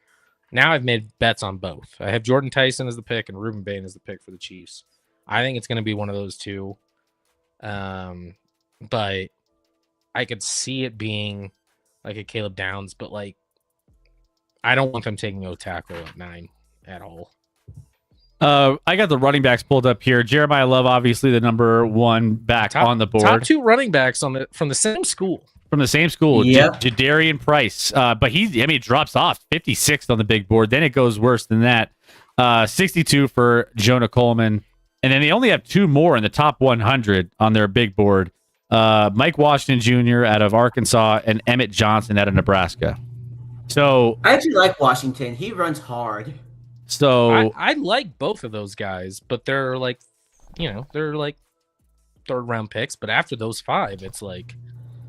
Now I've made bets on both. I have Jordan Tyson as the pick and Ruben Bain as the pick for the Chiefs. I think it's going to be one of those two. But I could see it being like a Caleb Downs, but like I don't want them taking O tackle at 9 at all. I got the running backs pulled up here. Jeremiah Love, obviously the number 1 back on the board. Top 2 running backs from the same school. From the same school, Yep. Jadarian Price. But it drops off 56th on the big board. Then it goes worse than that. 62 for Jonah Coleman. And then they only have 2 more in the top 100 on their big board. Mike Washington Jr. out of Arkansas and Emmett Johnson out of Nebraska. So I actually like Washington. He runs hard. So I like both of those guys, but they're like, they're like 3rd round picks. But after those 5, it's like,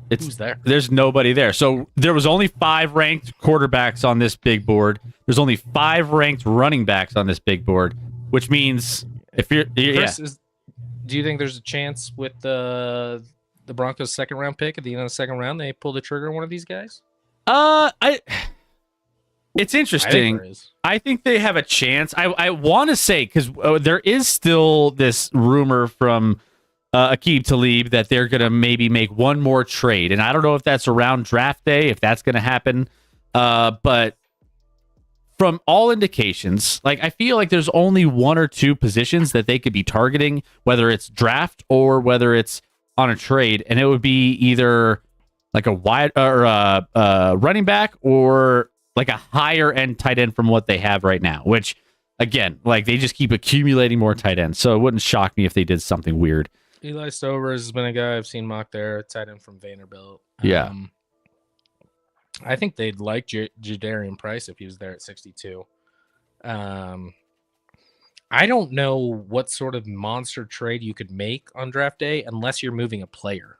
who's there? There's nobody there. So there was only 5 ranked quarterbacks on this big board. There's only 5 ranked running backs on this big board, which means if you're Chris, do you think there's a chance with the Broncos' 2nd round pick at the end of the 2nd round they pull the trigger on one of these guys? It's interesting. I think they have a chance. I want to say, because there is still this rumor from Aqib Talib that they're going to maybe make one more trade. And I don't know if that's around draft day, if that's going to happen. But from all indications, like I feel like there's only 1 or 2 positions that they could be targeting, whether it's draft or whether it's on a trade. And it would be either like a wide or a running back or like a higher end tight end from what they have right now, which again, like they just keep accumulating more tight ends. So it wouldn't shock me if they did something weird. Eli Stovers has been a guy I've seen mocked there, tight end from Vanderbilt. Yeah. I think they'd like Jadarian Price if he was there at 62. I don't know what sort of monster trade you could make on draft day unless you're moving a player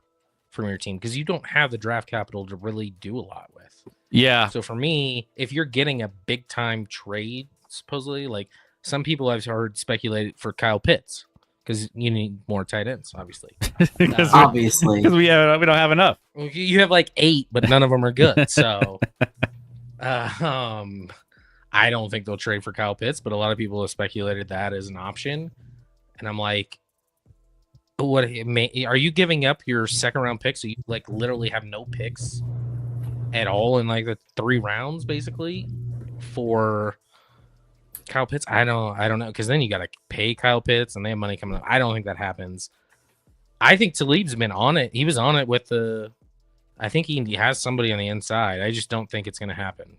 from your team, because you don't have the draft capital to really do a lot with. Yeah. So for me, if you're getting a big time trade, supposedly, like some people I've heard speculate for Kyle Pitts, because you need more tight ends, obviously. Because Obviously. we don't have enough. Well, you have like 8, but none of them are good. So, I don't think they'll trade for Kyle Pitts, but a lot of people have speculated that as an option. And I'm like, what are you giving up your second round picks? So you like literally have no picks at all in like the 3 rounds basically for Kyle Pitts? I don't know, because then you got to pay Kyle Pitts and they have money coming up. I don't think that happens. I think Talib's been on it. He was on it with I think he has somebody on the inside. I just don't think it's going to happen.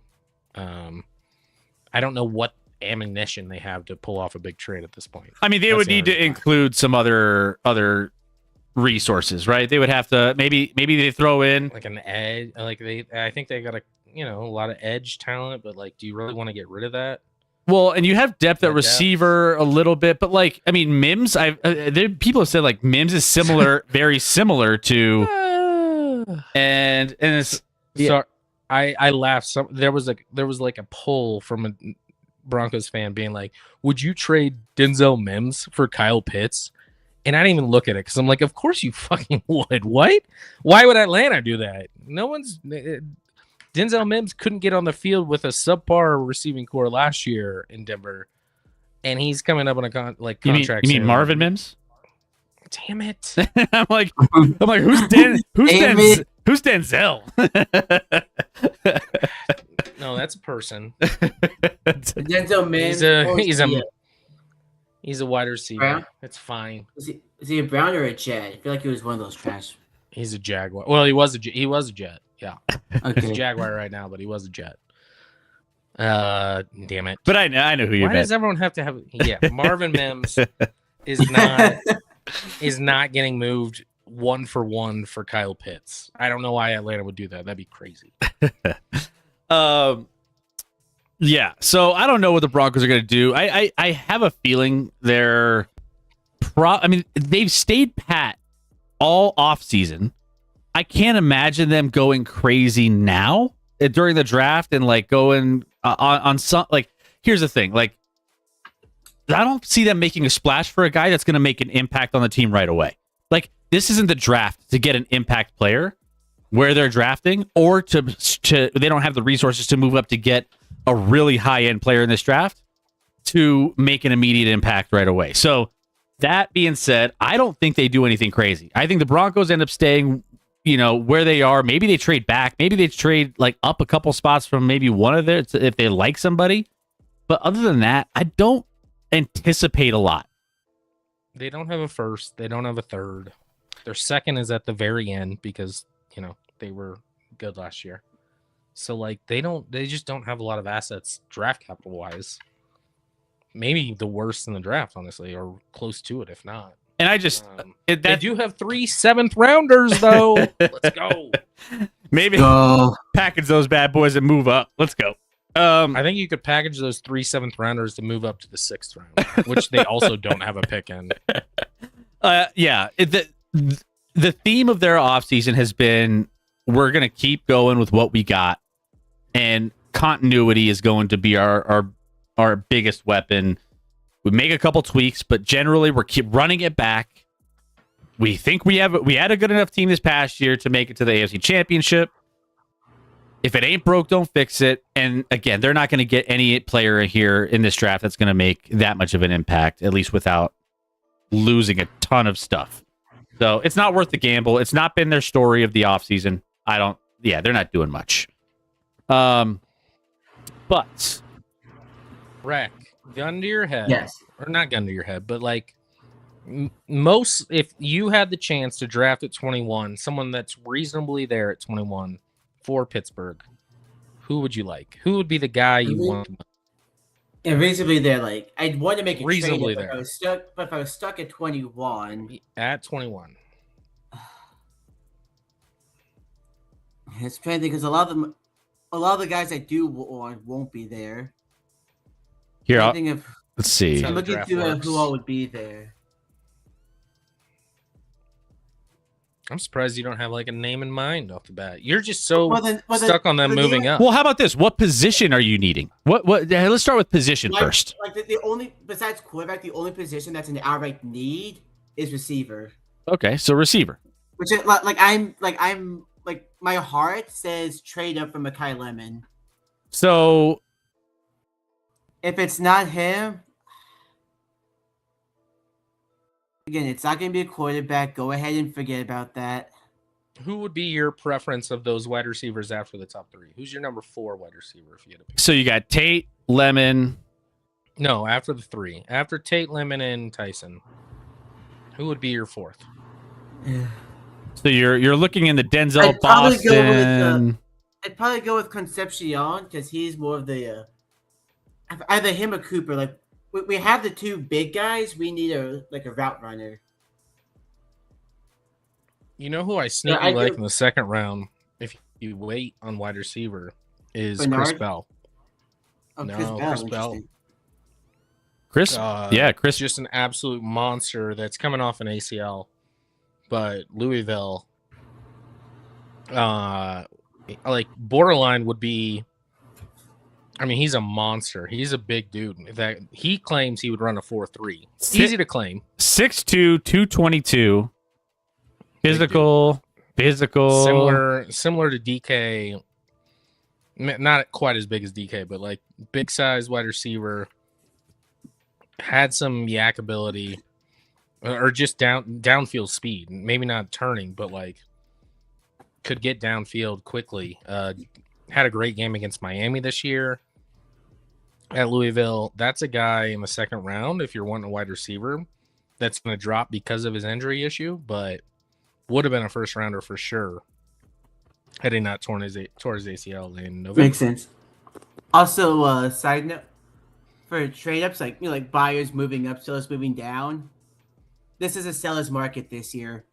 I don't know what ammunition they have to pull off a big trade at this point. I mean, they That's would the need to only part. include some other resources, right? They would have to maybe they throw in Like an edge, like I think they got a lot of edge talent, but like, do you really want to get rid of that? well, and you have depth at Depth. receiver a little bit, but like I mean, Mims. People have said like Mims is similar, very similar to, and it's So I laughed. There was like a poll from a Broncos fan being like, "Would you trade Denzel Mims for Kyle Pitts?" And I didn't even look at it because I'm like, "Of course you fucking would." What? Why would Atlanta do that? Denzel Mims couldn't get on the field with a subpar receiving core last year in Denver, and he's coming up on a contract. you mean soon. Marvin Mims? Damn it! I'm like who's Denzel? No, that's a person. Denzel Mims. He's a wide receiver. Brown? It's fine. Is he a Brown or a Jet? I feel like he was one of those trash. He's a Jaguar. Well, he was a Jet. Yeah, he's a Okay. Jaguar right now, but he was a Jet. Damn it! But I know who you Why bet. does everyone have to have? Yeah, Marvin Mims is not getting moved 1-for-1 for Kyle Pitts. I don't know why Atlanta would do that. That'd be crazy. Yeah, so I don't know what the Broncos are going to do. I have a feeling they're they've stayed pat all offseason. I can't imagine them going crazy now during the draft and like going on some like here's the thing, like I don't see them making a splash for a guy that's going to make an impact on the team right away. Like this isn't the draft to get an impact player where they're drafting or to they don't have the resources to move up to get a really high-end player in this draft to make an immediate impact right away. So that being said, I don't think they do anything crazy. I think the Broncos end up staying, where they are. Maybe they trade back. Maybe they trade like up a couple spots from maybe one of theirs if they like somebody. But other than that, I don't anticipate a lot. They don't have a first. They don't have a third. Their second is at the very end because they were good last year. So like they just don't have a lot of assets draft capital wise. Maybe the worst in the draft, honestly, or close to it, if not. And I just they do have 3 7th-rounders though. Let's go. maybe package those bad boys and move up. Let's go. I think you could package those 3 7th-rounders to move up to the 6th round, which they also don't have a pick in. Yeah. The theme of their offseason has been we're going to keep going with what we got, and continuity is going to be our biggest weapon. We make a couple tweaks, but generally we're keep running it back. We think we had a good enough team this past year to make it to the AFC Championship. If it ain't broke, don't fix it. And again, they're not going to get any player here in this draft that's going to make that much of an impact, at least without losing a ton of stuff. So it's not worth the gamble. It's not been their story of the offseason. They're not doing much. But Rack, gun to your head. Yes. Or not gun to your head, but like most, if you had the chance to draft at 21, someone that's reasonably there at 21 for Pittsburgh, who would you like? Who would be the guy you want? And reasonably there, like I'd want to make a Reasonably trade there. if I was stuck at 21. At 21. It's crazy because a lot of the guys I do want won't be there. here, I think if let's see. So- I'm looking draft to works. who all would be there. I'm surprised you don't have like a name in mind off the bat. You're just so Well, then- stuck on them well, then moving you- up. Well, how about this? What position are you needing? What? Let's start with position first. Like the only besides quarterback, the only position that's an outright need is receiver. Okay, so receiver. Which is I'm my heart says trade up for Mekhi Lemon. So If it's not him, again, it's not going to be a quarterback. Go ahead and forget about that. Who would be your preference of those wide receivers after the top 3? Who's your number 4 wide receiver if you had to pick? you got Tate, Lemon. No, after the 3. After Tate, Lemon, and Tyson. Who would be your 4th? So you're looking in the Denzel I'd probably go with, Boston. I'd probably go with Concepcion because he's more of the either him or Cooper. Like we have the 2 big guys. We need a route runner. You know who I sneaky I like do- in the second round, if you wait on wide receiver, is Chris Bernard? Bell. Oh, No, Chris Bell. Chris Bell. Interesting. Chris. Chris. Just an absolute monster that's coming off an ACL. But Louisville, like borderline would be. I mean, he's a monster. He's a big dude. That he claims he would run a 4.3. Easy to claim. 6'2", 222. Physical. Similar to DK. Not quite as big as DK, but like big size wide receiver. Had some yak ability, or just downfield speed. Maybe not turning, but like could get downfield quickly. Had a great game against Miami this year at Louisville. That's a guy in the second round if you're wanting a wide receiver that's going to drop because of his injury issue, but would have been a first rounder for sure had he not tore his ACL in November. Makes sense. Also, side note for trade ups, like buyers moving up, sellers moving down. This is a seller's market this year.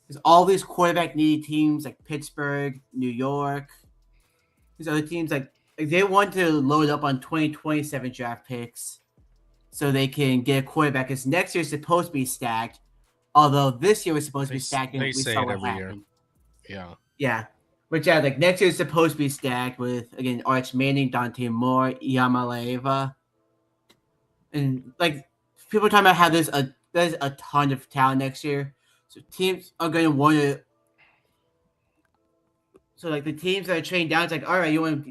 There's all these quarterback needy teams like Pittsburgh, New York. These other teams like they want to load up on 2027 draft picks so they can get a quarterback. Because next year is supposed to be stacked, although this year was supposed to be stacked, and they we say saw it what every year. happened. Yeah. Yeah. But yeah, like next year is supposed to be stacked with again Arch Manning, Dante Moore, Yamaleva, and like people are talking about how there's a ton of talent next year. So teams are going to want to. So like the teams that are trading down, it's like, all right, you want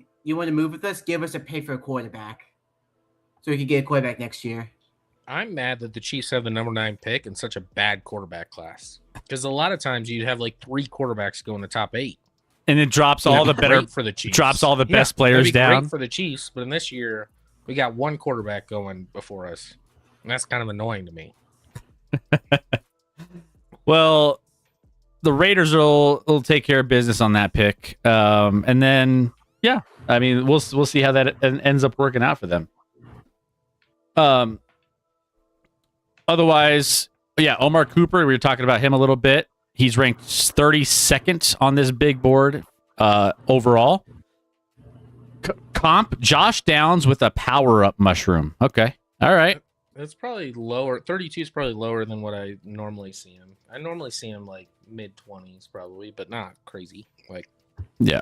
to move with us? Give us a pick for a quarterback, so we can get a quarterback next year. I'm mad that the Chiefs have the number 9 pick in such a bad quarterback class. Because a lot of times you'd have like 3 quarterbacks go in the top 8. And it drops all the That'd be better great for the Chiefs. drops all the best that'd players be down. Great for the Chiefs, but in this year we got 1 quarterback going before us, and that's kind of annoying to me. Well, the Raiders will take care of business on that pick, and then yeah, I mean we'll see how that ends up working out for them. Otherwise, yeah, Omar Cooper. We were talking about him a little bit. He's ranked 32nd on this big board overall. Comp Josh Downs with a power-up mushroom. Okay. All right. It's probably lower. 32 is probably lower than what I normally see him. I normally see him like mid-20s probably, but not crazy. Like Yeah.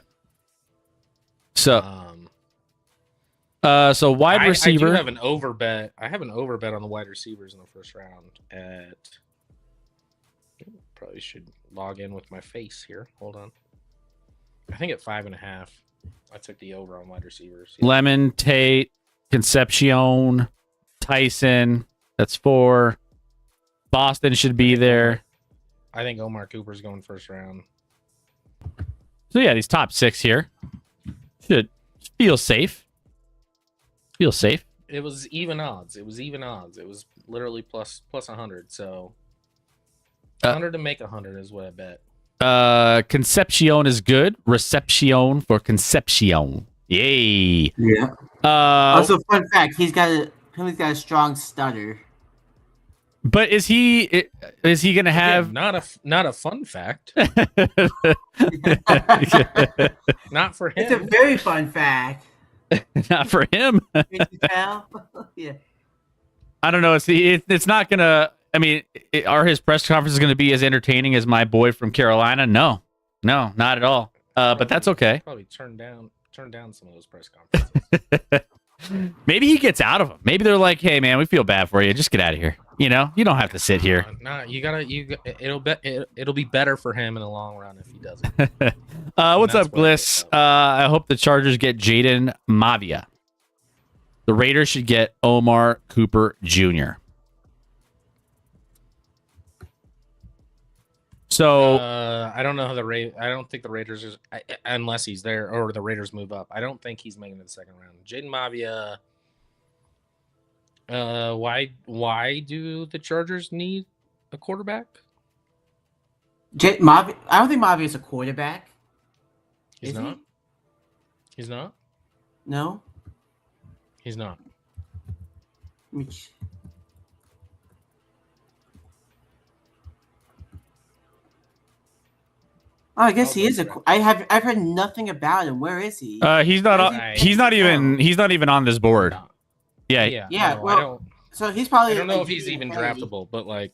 So so wide receiver. I do have an overbet. I have an overbet on the wide receivers in the first round at. Probably should log in with my face here. Hold on. I think at 5.5. I took the over on wide receivers. Yeah. Lemon, Tate, Concepcion, Tyson. That's 4. Boston should be there. I think Omar Cooper's going first round. So yeah, these top 6 here should feel safe. Feel safe. It was even odds. It was literally plus 100. So 100 to make 100 is what I bet. Concepcion is good. Recepcion for Concepcion. Yay. Yeah. Also, fun fact: he's got a strong stutter. But is he going to have Again, not a fun fact. Not for It's a him. very fun fact. not for him? Can you tell? Yeah. I don't know. It's not gonna. I mean, are his press conferences going to be as entertaining as my boy from Carolina? No, not at all. But that's okay. Probably turn down some of those press conferences. Maybe he gets out of them. Maybe they're like, "Hey, man, we feel bad for you. Just get out of here. You don't have to sit here." No, it'll be better for him in the long run if he doesn't. What's that's up, what I Gliss? think, I hope the Chargers get Jaden Mavia. The Raiders should get Omar Cooper Jr. So I don't know how I don't think the Raiders is unless he's there or the Raiders move up. I don't think he's making the second round. Jaden Mavia. Why do the Chargers need a quarterback? I don't think Mavi is a quarterback. He's Is he? not. He's not. No. He's not. Let me ch- Oh, I guess he is a. I've heard nothing about him. Where is he? he's not. He's not even. He's not even on this board. No. Yeah. Yeah, no, well, So he's probably. I don't know like, if he's even playing. draftable, but like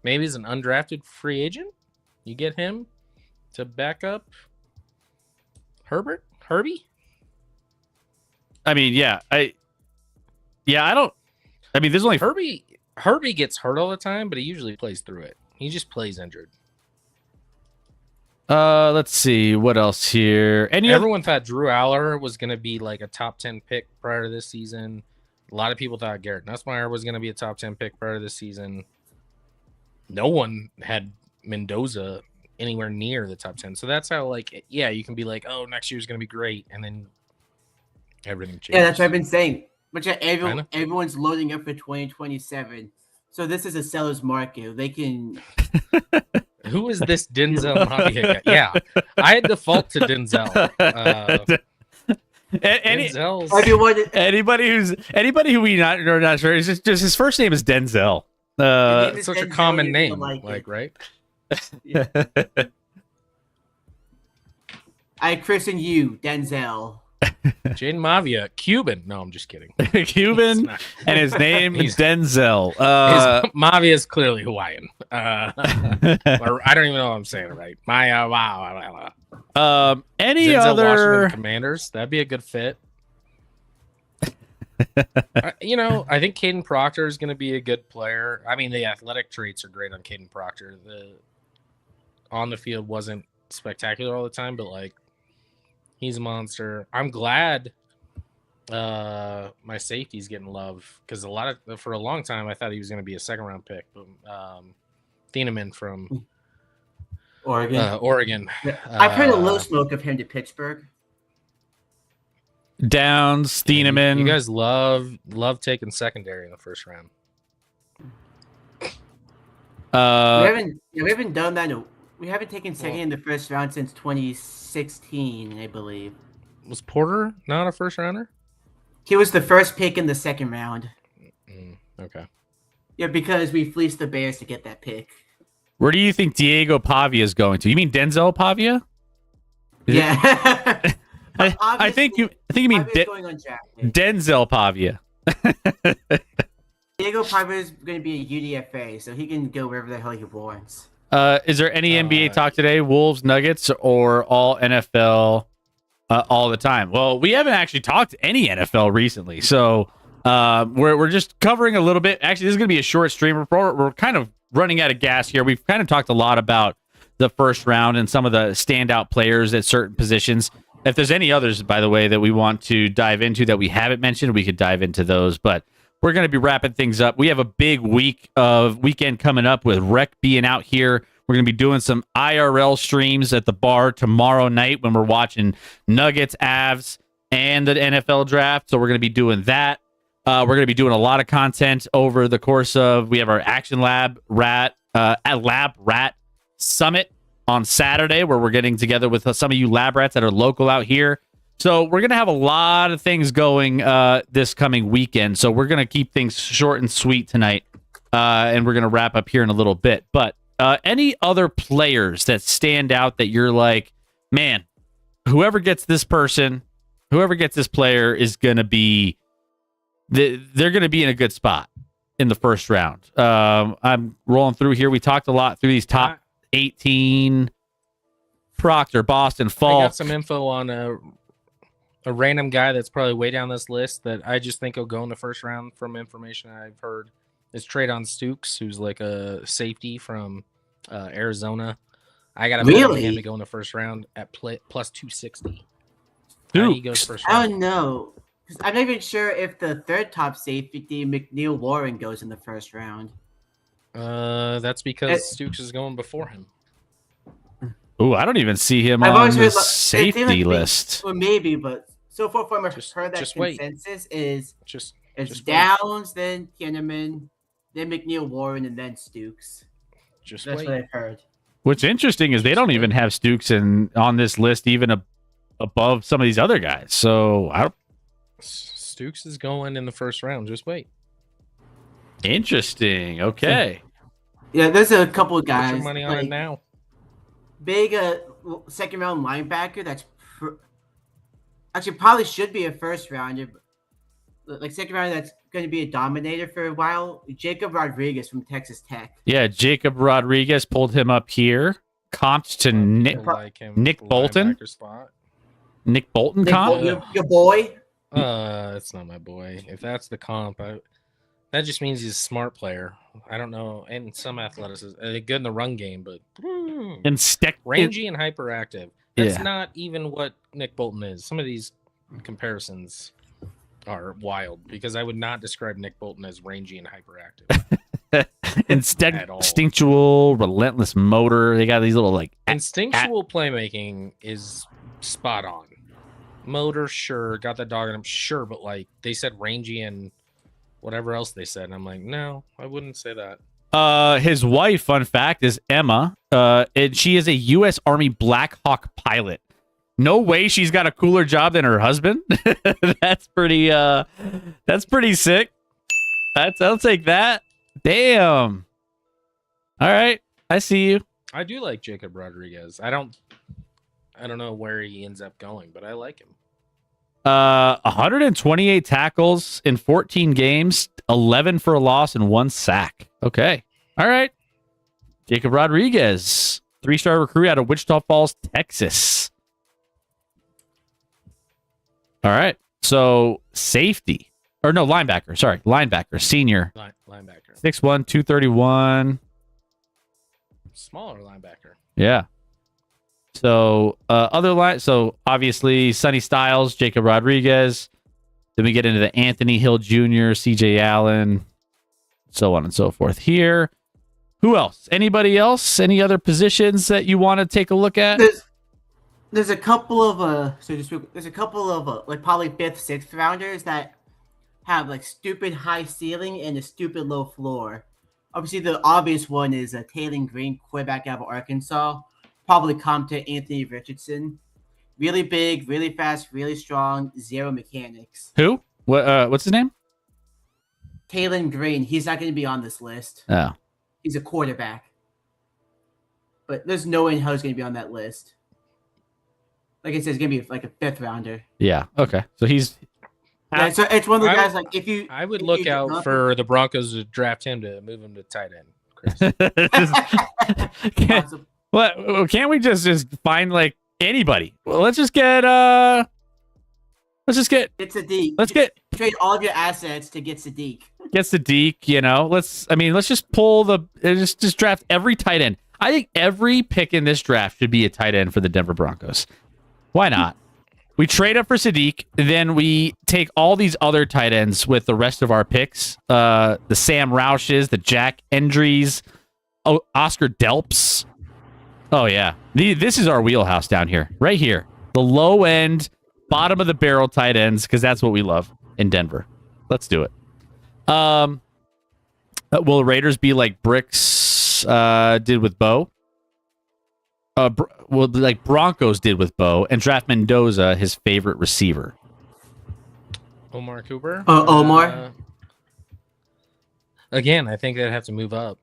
maybe he's an undrafted free agent. You get him to back up Herbie. I mean, yeah. I don't. I mean, there's only. Herbie gets hurt all the time, but he usually plays through it. He just plays injured. Let's see what else here. Everyone thought Drew Aller was going to be like a top 10 pick prior to this season. A lot of people thought Garrett Nussmeier was going to be a top 10 pick prior to this season. No one had Mendoza anywhere near the top 10. So that's how, like, yeah, you can be like, oh, next year's going to be great. And then everything changes. Yeah, that's what I've been saying. But yeah, I know. everyone's loading up for 2027. So this is a seller's market. They can. Who is this Denzel Mavia guy? Yeah, I default to Denzel. Denzel's Everyone. anybody who we are not sure is just his first name is Denzel. it's such a Denzel, common you're name, gonna like it. right? I christen you, Denzel. Jaden Mavia, Cuban. No, I'm just kidding. Cuban, not. and his name is Denzel. Mavia is clearly Hawaiian. Or I don't even know if I'm saying it right. Maya, wow. Any Denzel other? Washington Commanders? That'd be a good fit. I think Caden Proctor is going to be a good player. I mean, the athletic traits are great on Caden Proctor. The on the field wasn't spectacular all the time, but like he's a monster. I'm glad my safety's getting love because for a long time I thought he was going to be a second round pick. But Thieneman from Oregon. I've heard a little smoke of him to Pittsburgh. Downs, Thieneman. You guys love taking secondary in the first round. We haven't done that. We haven't taken second in the first round since 2016, I believe. Was Porter not a first rounder? He was the first pick in the second round. Okay. Yeah, because we fleeced the Bears to get that pick. Where do you think Diego Pavia is going to? You mean Denzel Pavia? Yeah. I think you mean Pavia's going undrafted. Denzel Pavia. Diego Pavia is going to be a UDFA, so he can go wherever the hell he wants. Is there any NBA talk today? Wolves, Nuggets, or all NFL all the time? Well, we haven't actually talked any NFL recently, so we're just covering a little bit. Actually, this is going to be a short stream report. We're kind of running out of gas here. We've kind of talked a lot about the first round and some of the standout players at certain positions. If there's any others, by the way, that we want to dive into that we haven't mentioned, we could dive into those. But we're going to be wrapping things up. We have a big weekend coming up with Rec being out here. We're going to be doing some IRL streams at the bar tomorrow night when we're watching Nuggets, Avs, and the NFL draft. So we're going to be doing that. We're going to be doing a lot of content over the course of. We have our Action Lab Rat Summit on Saturday, where we're getting together with some of you lab rats that are local out here. So we're going to have a lot of things going this coming weekend. So we're going to keep things short and sweet tonight, and we're going to wrap up here in a little bit. But any other players that stand out that you're like, man, whoever gets this player is going to be, they're going to be in a good spot. in the first round. I'm rolling through here. We talked a lot through these top 18. Proctor, Boston, I Falk. got some info on a random guy that's probably way down this list that I just think will go in the first round from information I've heard. It's Traydon Stukes, who's like a safety from Arizona. I got a bet on him to go in the first round at plus 260. He goes first round. I don't know. 'Cause I'm not even sure if the third top safety, McNeil Warren, goes in the first round. That's because Stukes is going before him. Ooh, I don't even see him I've on always the heard, safety list. Well, maybe, but so far from Just heard that wait. consensus is Just it's just wait. Downs, then Kinnaman, then McNeil Warren, and then Stukes. Just That's wait. what I've heard. What's interesting is they don't even have Stukes on this list, even above some of these other guys. So Stukes is going in the first round. Just wait. interesting. Okay. Yeah, there's a couple of Put guys. your money on it now. Big second round linebacker that's actually probably should be a first rounder. Like second round that's going to be a dominator for a while. Jacob Rodriguez from Texas Tech. Yeah, Jacob Rodriguez pulled him up here. Comped to Nick Bolton. Linebacker spot. Nick Bolton Nick comp. Bolton, your boy. That's not my boy. If that's the comp, that just means he's a smart player. I don't know, and some athleticism. They're good in the run game, but And rangy and hyperactive. That's Yeah. not even what Nick Bolton is. Some of these comparisons are wild because I would not describe Nick Bolton as rangy and hyperactive. At all. Instinctual, relentless motor. They got these little like Instinctual playmaking is spot on. Motor, sure, got that dog in him, sure, but like they said rangy and whatever else they said, and I'm like, no, I wouldn't say that. His wife, fun fact, is Emma. And she is a U.S. Army Black Hawk pilot. No way she's got a cooler job than her husband. That's pretty sick. I'll take that. Damn. All right. I see you. I do like Jacob Rodriguez. I don't know where he ends up going, but I like him. 128 tackles in 14 games, 11 for a loss and 1 sack. Okay. All right. Jacob Rodriguez, 3-star recruit out of Wichita Falls, Texas. All right. So safety. Or no, linebacker. Sorry. Linebacker. Senior. Linebacker. 6'1", 231. Smaller linebacker. Yeah. So so obviously Sonny Styles, Jacob Rodriguez. Then we get into the Anthony Hill Jr., CJ Allen, so on and so forth here. Who else? Anybody else? Any other positions that you want to take a look at? There's a couple of like probably 5th, 6th rounders that have like stupid high ceiling and a stupid low floor. Obviously, the obvious one is Taylor Green, quarterback out of Arkansas. Probably come to Anthony Richardson. Really big, really fast, really strong, zero mechanics. Who? What's his name? Taylor Green, he's not going to be on this list. Oh. He's a quarterback. But there's no way in hell he's going to be on that list. Like I said, it's going to be like a 5th rounder. Yeah. Okay. So he's... Yeah, so it's one of the guys like if you... I would look out for the Broncos to draft him to move him to tight end, Chris. Can't we just find like anybody? Well, let's just get It's Sadiq. Let's get trade all of your assets to get Sadiq. Get Sadiq, you know. Let's just pull just draft every tight end. I think every pick in this draft should be a tight end for the Denver Broncos. Why not? We trade up for Sadiq, then we take all these other tight ends with the rest of our picks. The Sam Roushes, the Jack Endries, Oscar Delps. Oh, yeah. This is our wheelhouse down here. Right here. The low end, bottom of the barrel tight ends, because that's what we love in Denver. Let's do it. Will the Raiders be like Bricks did with Bo? Like Broncos did with Bo, and draft Mendoza, his favorite receiver. Omar Cooper? Omar? Again, I think they'd have to move up.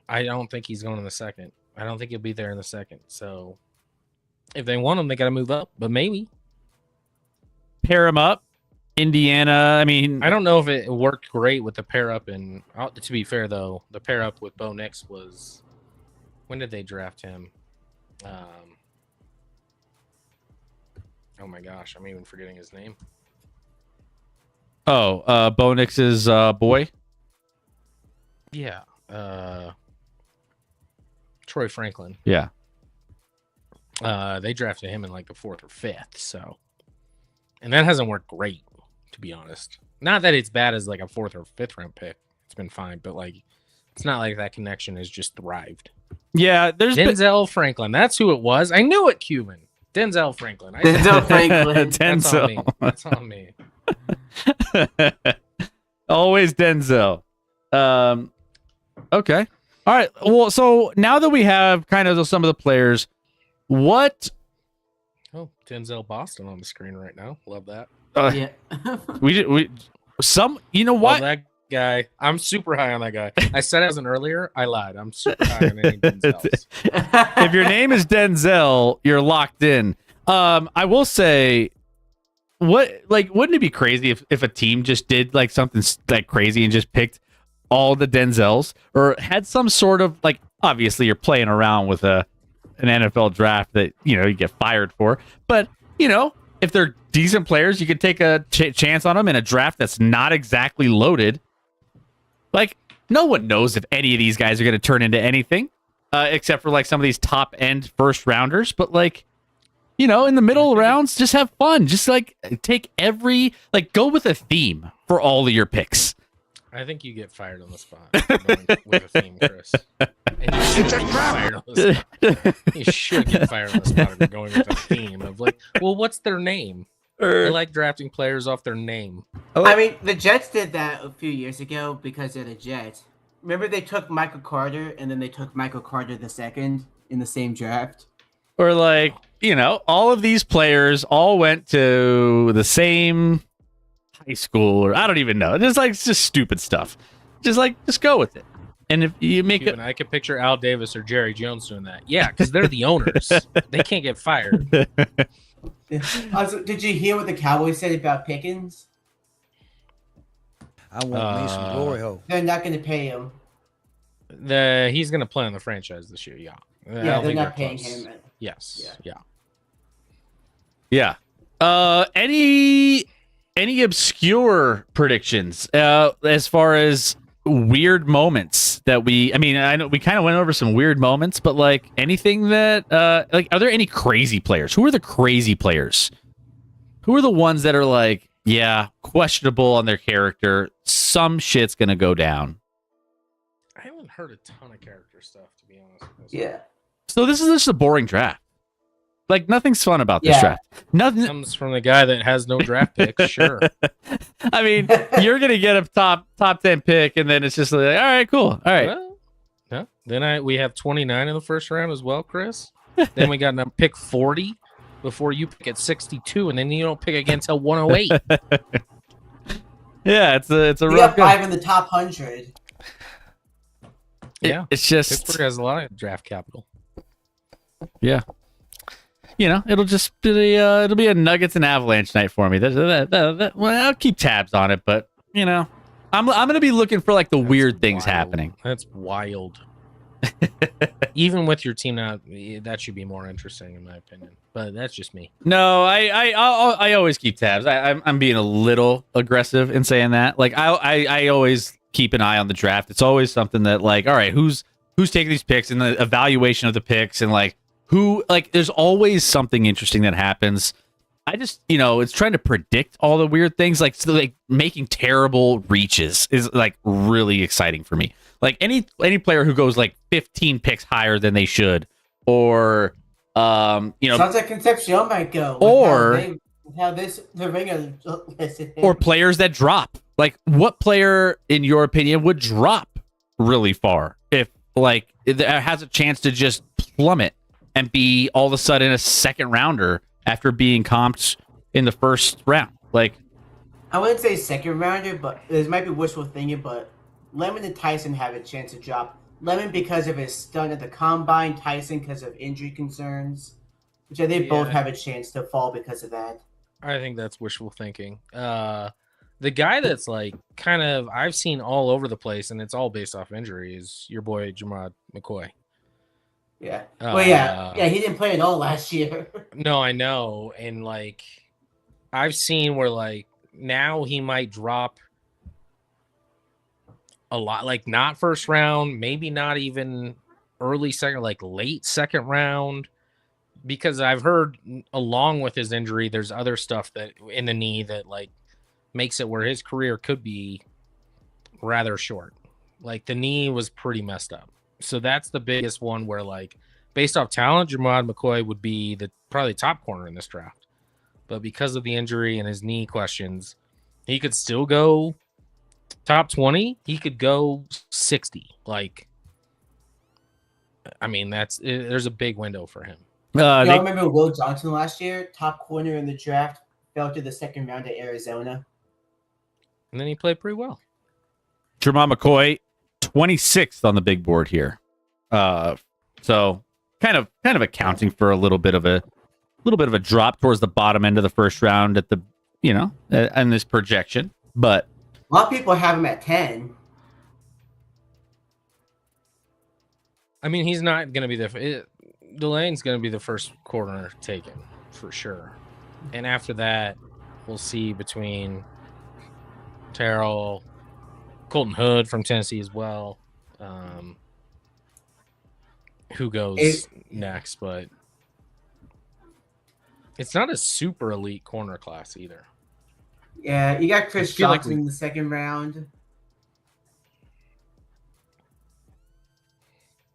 I don't think he's going in the second. I don't think he'll be there in the second. So if they want him, they got to move up. But maybe. Pair him up Indiana. I mean, I don't know if it worked great with the pair up. And to be fair, though, the pair up with Bo Nix was, when did they draft him? Oh my gosh, I'm even forgetting his name. Bo Nix's boy. Yeah, Troy Franklin. Yeah. They drafted him in like the 4th or 5th, so, and that hasn't worked great, to be honest. Not that it's bad as like a 4th or 5th round pick. It's been fine, but like, it's not like that connection has just thrived. Yeah, there's Denzel Franklin. That's who it was. I knew it, Cuban. Denzel Franklin. Denzel Franklin. Denzel. That's on me. Always Denzel. Okay. All right. Well, so now that we have kind of some of the players, what Oh, Denzel Boston on the screen right now. Love that. Yeah. we some you know Love what? that guy. I'm super high on that guy. I said it as an earlier. I lied. I'm super high on any Denzels. If your name is Denzel, you're locked in. I will say, wouldn't it be crazy if a team just did like something like crazy and just picked all the Denzels, or had some sort of like, obviously you're playing around with an NFL draft that you get fired for, but if they're decent players, you could take a chance on them in a draft that's not exactly loaded. Like, no one knows if any of these guys are going to turn into anything, except for like some of these top end first rounders. But like, in the middle rounds, just have fun. Just like take go with a theme for all of your picks. I think you get fired on the spot going with a theme, Chris. And you should get fired on the spot if you're going with a theme of like, well, what's their name? I like drafting players off their name. I mean, the Jets did that a few years ago because they're the Jets. Remember they took Michael Carter and then they took Michael Carter II in the same draft? Or like, all of these players all went to the same high school, or I don't even know. It's just stupid stuff. Just go with it. And if you make it, I could picture Al Davis or Jerry Jones doing that. Yeah, because they're the owners. They can't get fired. Also, did you hear what the Cowboys said about Pickens? I want me some glory hole. They're not going to pay him. He's going to play on the franchise this year. Yeah. I Yeah, don't they're think not they're paying close. him. Yes. yeah. Any obscure predictions as far as weird moments that I know we kind of went over some weird moments, but like anything that are there any crazy players? Who are the crazy players? Who are the ones that are like, yeah, questionable on their character? Some shit's gonna go down. I haven't heard a ton of character stuff, to be honest. Yeah. So this is just a boring draft. Like, nothing's fun about this draft. Nothing comes from the guy that has no draft picks. Sure. I mean, you're gonna get a top 10 pick, and then it's just like, all right, cool, all right. Well, no. Then we have 29 in the first round as well, Chris. Then we got pick 40 before you pick at 62, and then you don't pick again until 108. Yeah, it's a You rough got 5 in the top 100. Yeah, it's just Pittsburgh has a lot of draft capital. Yeah. It'll just be it'll be a Nuggets and Avalanche night for me. Well, I'll keep tabs on it, but I'm gonna be looking for like the weird things happening. That's wild. Even with your team now, that should be more interesting in my opinion. But that's just me. No, I always keep tabs. I'm being a little aggressive in saying that. Like I always keep an eye on the draft. It's always something that like, all right, who's taking these picks and the evaluation of the picks and like. There's always something interesting that happens. I just, it's trying to predict all the weird things. Like making terrible reaches is like really exciting for me. Like any player who goes like 15 picks higher than they should, or sounds like Concepcion might go. Or the ringer listed him. or players that drop. Like, what player, in your opinion, would drop really far if like it has a chance to just plummet and be all of a sudden a second rounder after being comped in the first round? Like, I wouldn't say second rounder, but this might be wishful thinking, but Lemon and Tyson have a chance to drop. Lemon because of his stunt at the combine, Tyson because of injury concerns, which I think both have a chance to fall because of that. I think that's wishful thinking. The guy that's like kind of I've seen all over the place, and it's all based off injury, is your boy Jamad McCoy. Yeah. Well, yeah, he didn't play at all last year. No, I know, and like I've seen where like now he might drop a lot, like not first round, maybe not even early second, like late second round, because I've heard along with his injury, there's other stuff that in the knee that like makes it where his career could be rather short. Like the knee was pretty messed up. So that's the biggest one where like based off talent, Jamad McCoy would be the probably top corner in this draft. But because of the injury and his knee questions, he could still go top 20. He could go 60. Like, I mean, there's a big window for him. Y'all remember Will Johnson last year? Top corner in the draft, fell to the second round at Arizona. And then he played pretty well. Jamad McCoy, 26th on the big board here. So kind of accounting for a little bit of a drop towards the bottom end of the first round at the, in this projection. But a lot of people have him at 10. I mean, he's not going to be Delane's going to be the first corner taken for sure. And after that, we'll see between Terrell, Colton Hood from Tennessee as well. Who goes next? But it's not a super elite corner class either. Yeah, you got Chris Johnson in the second round.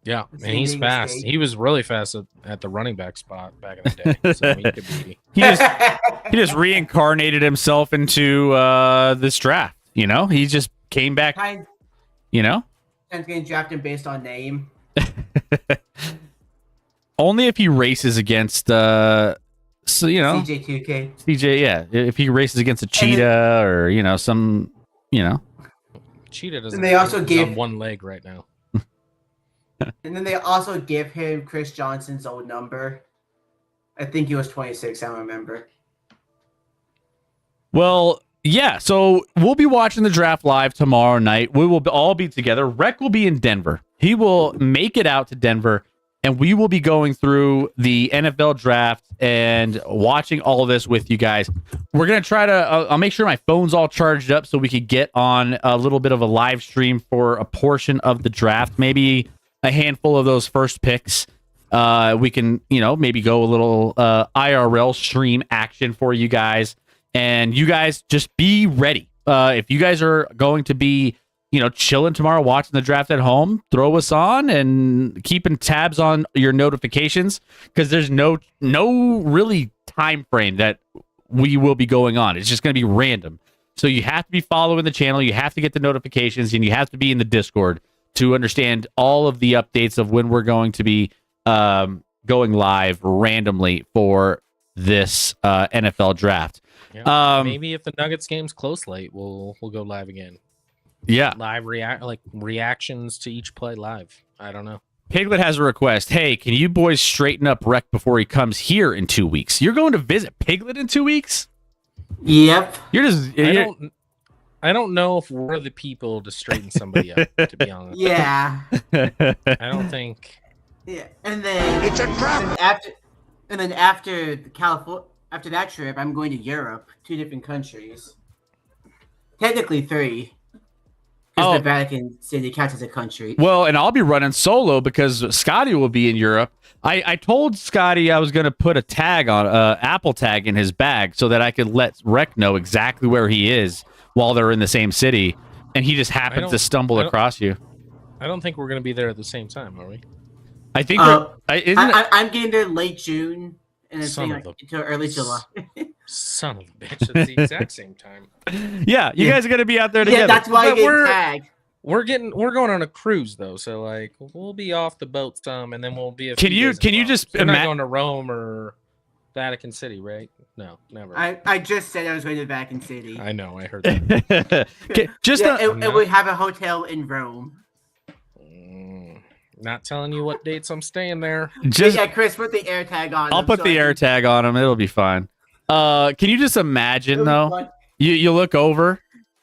Yeah, and he's fast. He was really fast at the running back spot back in the day. So he could be. He just reincarnated himself into this draft. He just came back. Kind of getting drafted based on name. Only if he races against CJ2K. CJ, yeah. If he races against a cheetah or some, Cheetah doesn't. And they also give on one leg right now. And then they also give him Chris Johnson's old number. I think he was 26. I don't remember. Well, yeah. So we'll be watching the draft live tomorrow night. We will all be together. Rec will be in Denver. He will make it out to Denver, and we will be going through the NFL draft and watching all of this with you guys. We're going to try to, I'll make sure my phone's all charged up so we could get on a little bit of a live stream for a portion of the draft. Maybe a handful of those first picks. We can, maybe go a little IRL stream action for you guys. And you guys just be ready. If you guys are going to be, chilling tomorrow, watching the draft at home, throw us on and keeping tabs on your notifications, because there's no really time frame that we will be going on. It's just going to be random. So you have to be following the channel. You have to get the notifications, and you have to be in the Discord to understand all of the updates of when we're going to be going live randomly for this NFL draft. Yeah, maybe if the Nuggets game's close late, we'll go live again. Yeah, live reactions to each play live. I don't know. Piglet has a request. Hey, can you boys straighten up Rec before he comes here in 2 weeks? You're going to visit Piglet in 2 weeks? Yep. I don't know if we're the people to straighten somebody up, to be honest. Yeah. I don't think. Yeah, and then It's a trap. After that trip, I'm going to Europe, 2 different countries. Technically 3. Because the Vatican City counts as a country. Well, and I'll be running solo because Scotty will be in Europe. I told Scotty I was going to put a tag on Apple tag in his bag so that I could let Rec know exactly where he is while they're in the same city, and he just happened to stumble across you. I don't think we're going to be there at the same time, are we? I think I'm getting there late June, and it's until early July. Son of a bitch! It's the exact same time. Yeah, you guys are going to be out there together. Yeah, that's why I get tagged. We're going on a cruise though, so like we'll be off the boat some, and then we'll be. Can you just? We're not going to Rome or Vatican City, right? No, never. I just said I was going to Vatican City. I know, I heard that. It would have a hotel in Rome. Not telling you what dates I'm staying there. Yeah, Chris, put the air tag on. I'll put the air tag on him. It'll be fine. Can you just imagine though? You look over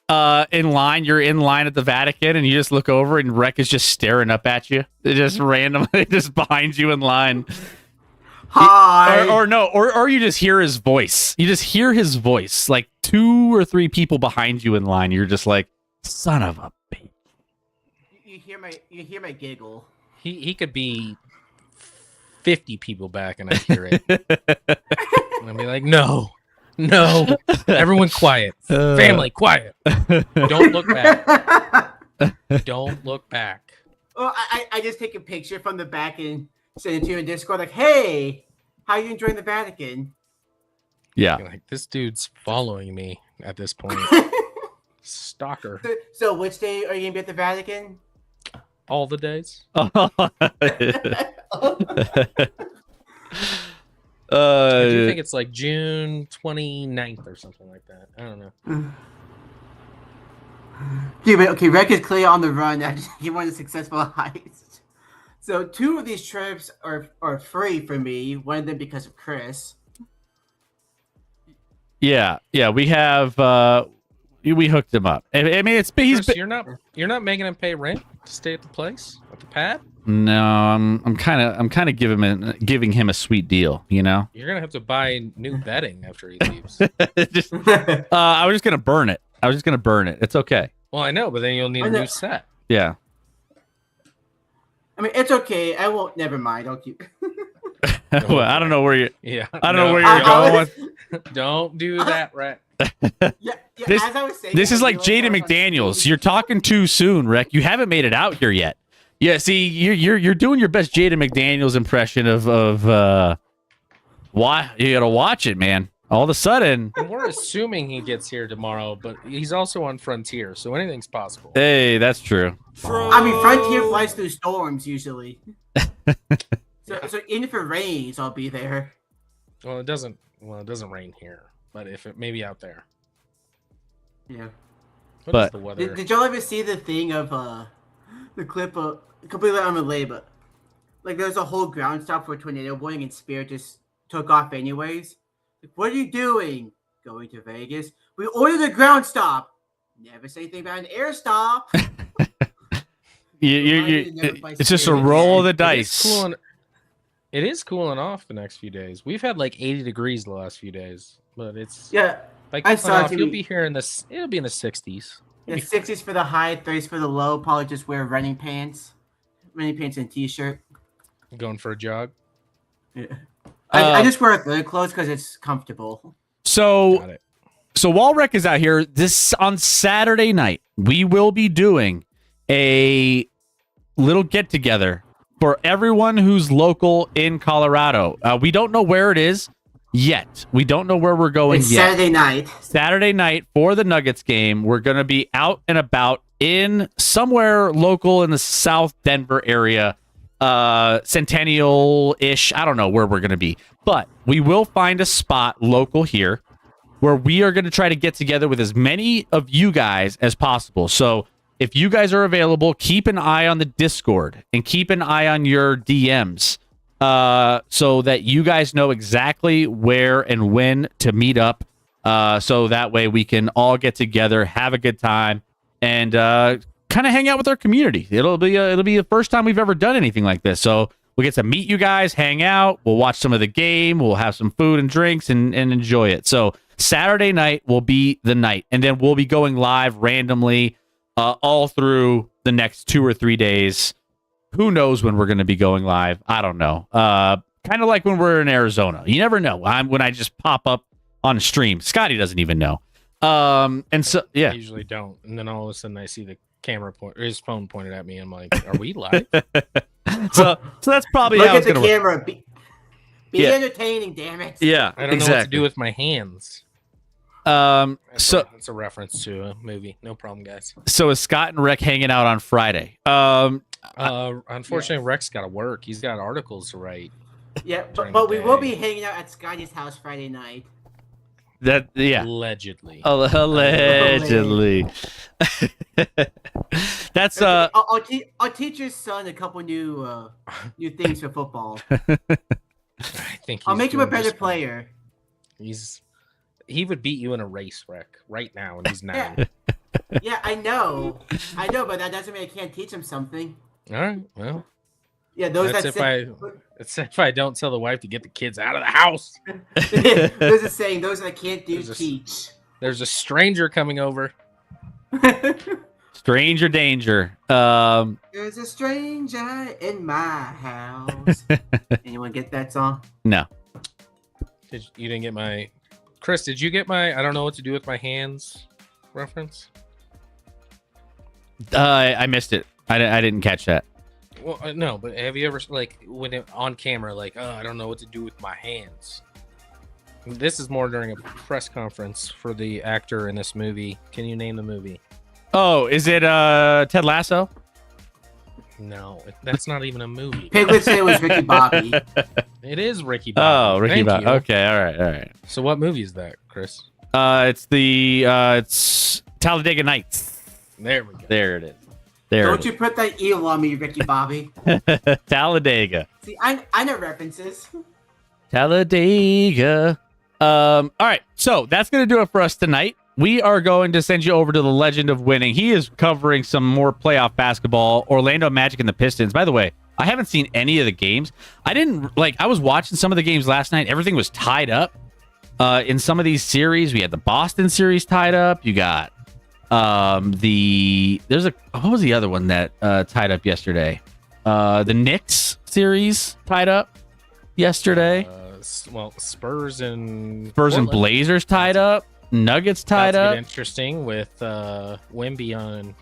in line, you're in line at the Vatican, and you just look over and Rec is just staring up at you. Just randomly just behind you in line. Hi. Or you just hear his voice. You just hear his voice. Like 2 or 3 people behind you in line. You're just like, son of a bitch. You hear my giggle. He could be 50 people back and I hear it. And I'll be like, no, everyone quiet. Family, quiet. Don't look back. Don't look back. Well, I just take a picture from the back and send it to you in Discord, like, hey, how you enjoying the Vatican? Yeah. You're like, this dude's following me at this point. Stalker. So which day are you going to be at the Vatican? All the days. I do think it's like June 29th or something like that. I don't know. Okay, Rec is clear on the run after he won a successful heist. So 2 of these trips are free for me. One of them because of Chris. Yeah, we have we hooked him up. I mean, Chris, you're not making him pay rent to stay at the place at the pad. No, I'm kind of giving him a sweet deal, you know. You're gonna have to buy new bedding after he leaves. I was just gonna burn it. It's okay. Well, I know, but then you'll need a new set. Yeah. I mean, it's okay. I won't. Never mind. I'll keep. Well, I don't know where you. Yeah. I don't know where you're going. Don't do that, Rec. Yeah. This- as I was saying, This is I like realized I Jaden was on McDaniels. stage. You're talking too soon, Rec. You haven't made it out here yet. Yeah. See, you're doing your best Jaden McDaniels impression of why you gotta watch it, man. All of a sudden, And we're assuming he gets here tomorrow, but he's also on Frontier, so anything's possible. hey, that's true. I mean, Frontier flies through storms usually. so even if it rains, I'll be there. Well, it doesn't rain here, but if it maybe out there. Yeah. What But- is the weather? Did y'all ever see the thing of the clip of completely unrelated, but like there's a whole ground stop for tornado warning and Spirit just took off anyways? Like, what are you doing? Going to Vegas? We ordered a ground stop. Never say anything about an air stop. It's just a roll of the dice. It is cooling off the next few days. We've had like 80 degrees the last few days, but it's Yeah, like I I saw off, it. you'll be here in this. It'll be in the 60s. the 60s for the high, 30s for the low. Probably just wear running pants and t-shirt. Going for a jog. Yeah. I just wear hood clothes because it's comfortable. So Got it. while Rec is out here, this on Saturday night, we will be doing a little get together for everyone who's local in Colorado. We don't know where it is yet. We don't know where we're going It's yet. Saturday night. Saturday night for the Nuggets game, we're going to be out and about in somewhere local in the South Denver area, Centennial-ish. I don't know where we're going to be, but we will find a spot local here where we are going to try to get together with as many of you guys as possible. So if you guys are available, keep an eye on the Discord and keep an eye on your DMs so that you guys know exactly where and when to meet up. So that way we can all get together, have a good time, and kind of hang out with our community. It'll be the first time we've ever done anything like this. So we get to meet you guys, hang out, we'll watch some of the game, we'll have some food and drinks and enjoy it. So Saturday night will be the night, and then we'll be going live randomly all through the next 2 or 3 days. Who knows when we're going to be going live? I don't know. Kind of like when we're in Arizona. You never know. When I just pop up on a stream. Scotty doesn't even know. And so, yeah. I usually don't, and then all of a sudden I see the camera point or his phone pointed at me. I'm like, are we live? So that's probably Look how at it's the going to work. camera. Be Yeah. entertaining, damn it. Yeah, I don't know what to do with my hands. So That's a reference to a movie. No problem, guys. is Scott and Rec hanging out on Friday? Unfortunately, Rex got to work. He's got articles to write. Yeah, During but the we will day. be hanging out at Scotty's house Friday night. Allegedly. Allegedly. That's I'll teach your son a couple new things for football. I think I'll he's make him a doing better just fine. player. He's he would beat you in a race wreck right now, and he's 9. Yeah. Yeah, I know, but that doesn't mean I can't teach him something. All right, well, Yeah, those that's that if I don't tell the wife to get the kids out of the house. there's a saying: those that can't do, There's a- teach. There's a stranger coming over. Stranger danger. There's a stranger in my house. Anyone get that song? No. You didn't get my Chris? Did you get my I don't know what to do with my hands reference? I missed it. I didn't catch that. Well, no, but have you ever when on camera I don't know what to do with my hands? This is more during a press conference for the actor in this movie. Can you name the movie? Oh, is it Ted Lasso? No, that's not even a movie. Piglet said it was Ricky Bobby. It is Ricky Bobby. Oh, Ricky Thank Bobby. you. Okay, all right. So what movie is that, Chris? It's Talladega Nights. There we go. There it is. There. Don't you put that eel on me, Ricky Bobby. Talladega. See, I know references. Talladega. All right, so that's gonna do it for us tonight. We are going to send you over to the Legend of Winning. He is covering some more playoff basketball. Orlando Magic and the Pistons. By the way, I haven't seen any of the games. I was watching some of the games last night. Everything was tied up. In some of these series, we had the Boston series tied up. You got what was the other one that tied up yesterday? The Knicks series tied up yesterday. Spurs and Spurs and Blazers tied up. Nuggets tied up. Interesting with Wemby on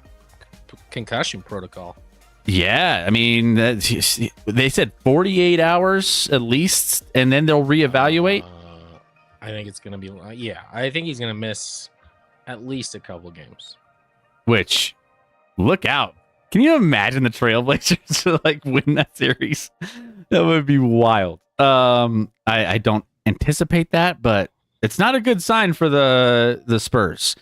concussion protocol. Yeah, I mean, they said 48 hours at least, and then they'll reevaluate. I think it's going to be, I think he's going to miss at least a couple games. Which, look out. Can you imagine the Trailblazers to win that series? That would be wild. I don't anticipate that, but it's not a good sign for the Spurs.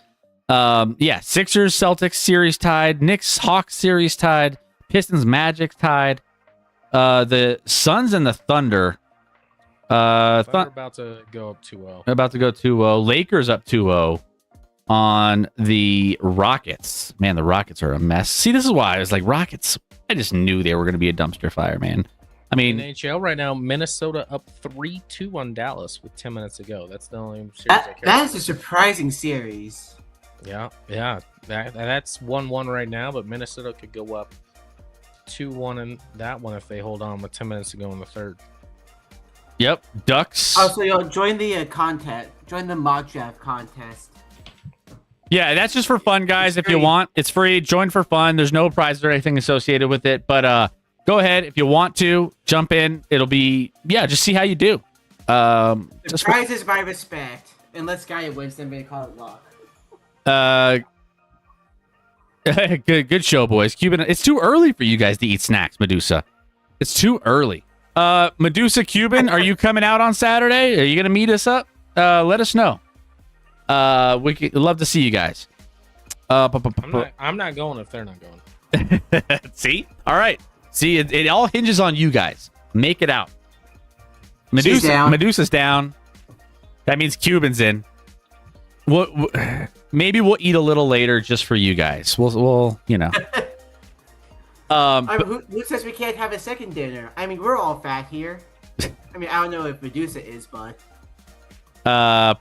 Sixers, Celtics series tied. Knicks, Hawks series tied. Pistons, Magic tied. The Suns and the Thunder. Thunder about to go up 2-0. About to go 2-0. Lakers up 2-0 on the Rockets. Man, the Rockets are a mess. See, this is why I was like, Rockets, I just knew they were going to be a dumpster fire, man. I mean, in NHL right now, Minnesota up 3-2 on Dallas with 10 minutes to go. That's the only series I care that is a surprising series. Yeah. That's 1-1 right now, but Minnesota could go up 2-1 in that one if they hold on with 10 minutes to go in the third. Yep, Ducks. Oh, so you'll join the contest. Join the mock draft contest. Yeah, that's just for fun, guys. If you want, it's free. Join for fun. There's no prizes or anything associated with it, but go ahead if you want to jump in. It'll be just see how you do. The prize is by respect. Unless Gaia wins, then they call it luck. Good show, boys. Cuban, it's too early for you guys to eat snacks, Medusa. It's too early. Medusa, Cuban, are you coming out on Saturday? Are you gonna meet us up? Let us know. We'd love to see you guys. I'm not going if they're not going. See? All right. See, it all hinges on you guys. Make it out. Medusa's down. That means Cuban's in. Maybe we'll eat a little later just for you guys. We'll who says we can't have a second dinner? I mean, we're all fat here. I mean, I don't know if Medusa is, but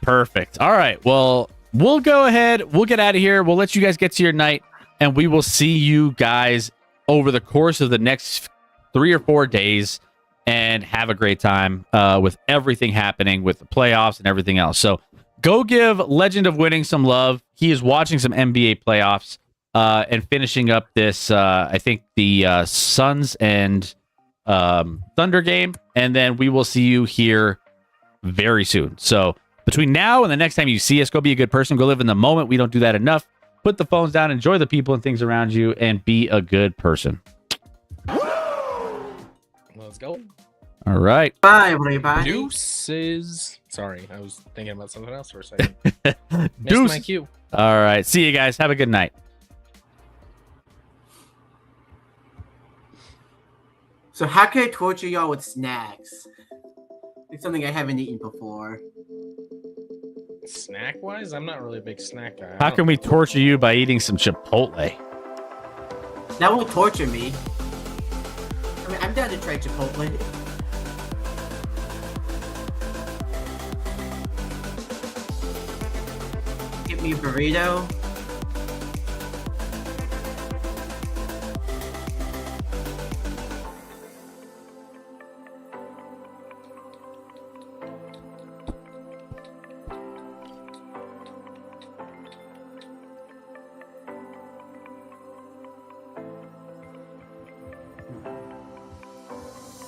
perfect. All right. Well, we'll go ahead. We'll get out of here. We'll let you guys get to your night, and we will see you guys over the course of the next 3 or 4 days, and have a great time with everything happening with the playoffs and everything else. So go give Legend of Winning some love. He is watching some NBA playoffs and finishing up this, I think, the Suns and Thunder game. And then we will see you here very soon. So between now and the next time you see us, go be a good person. Go live in the moment. We don't do that enough. Put the phones down, enjoy the people and things around you, and be a good person. Let's go. All right. bye, everybody. Deuces. Sorry, I was thinking about something else for a second. Missed Deuce. my cue. All right. See you guys. Have a good night. So how can I torture y'all with snacks? It's something I haven't eaten before. Snack wise, I'm not really a big snack guy. How can we torture you by eating some Chipotle? That won't torture me. I mean, I'm down to try Chipotle. Get me a burrito.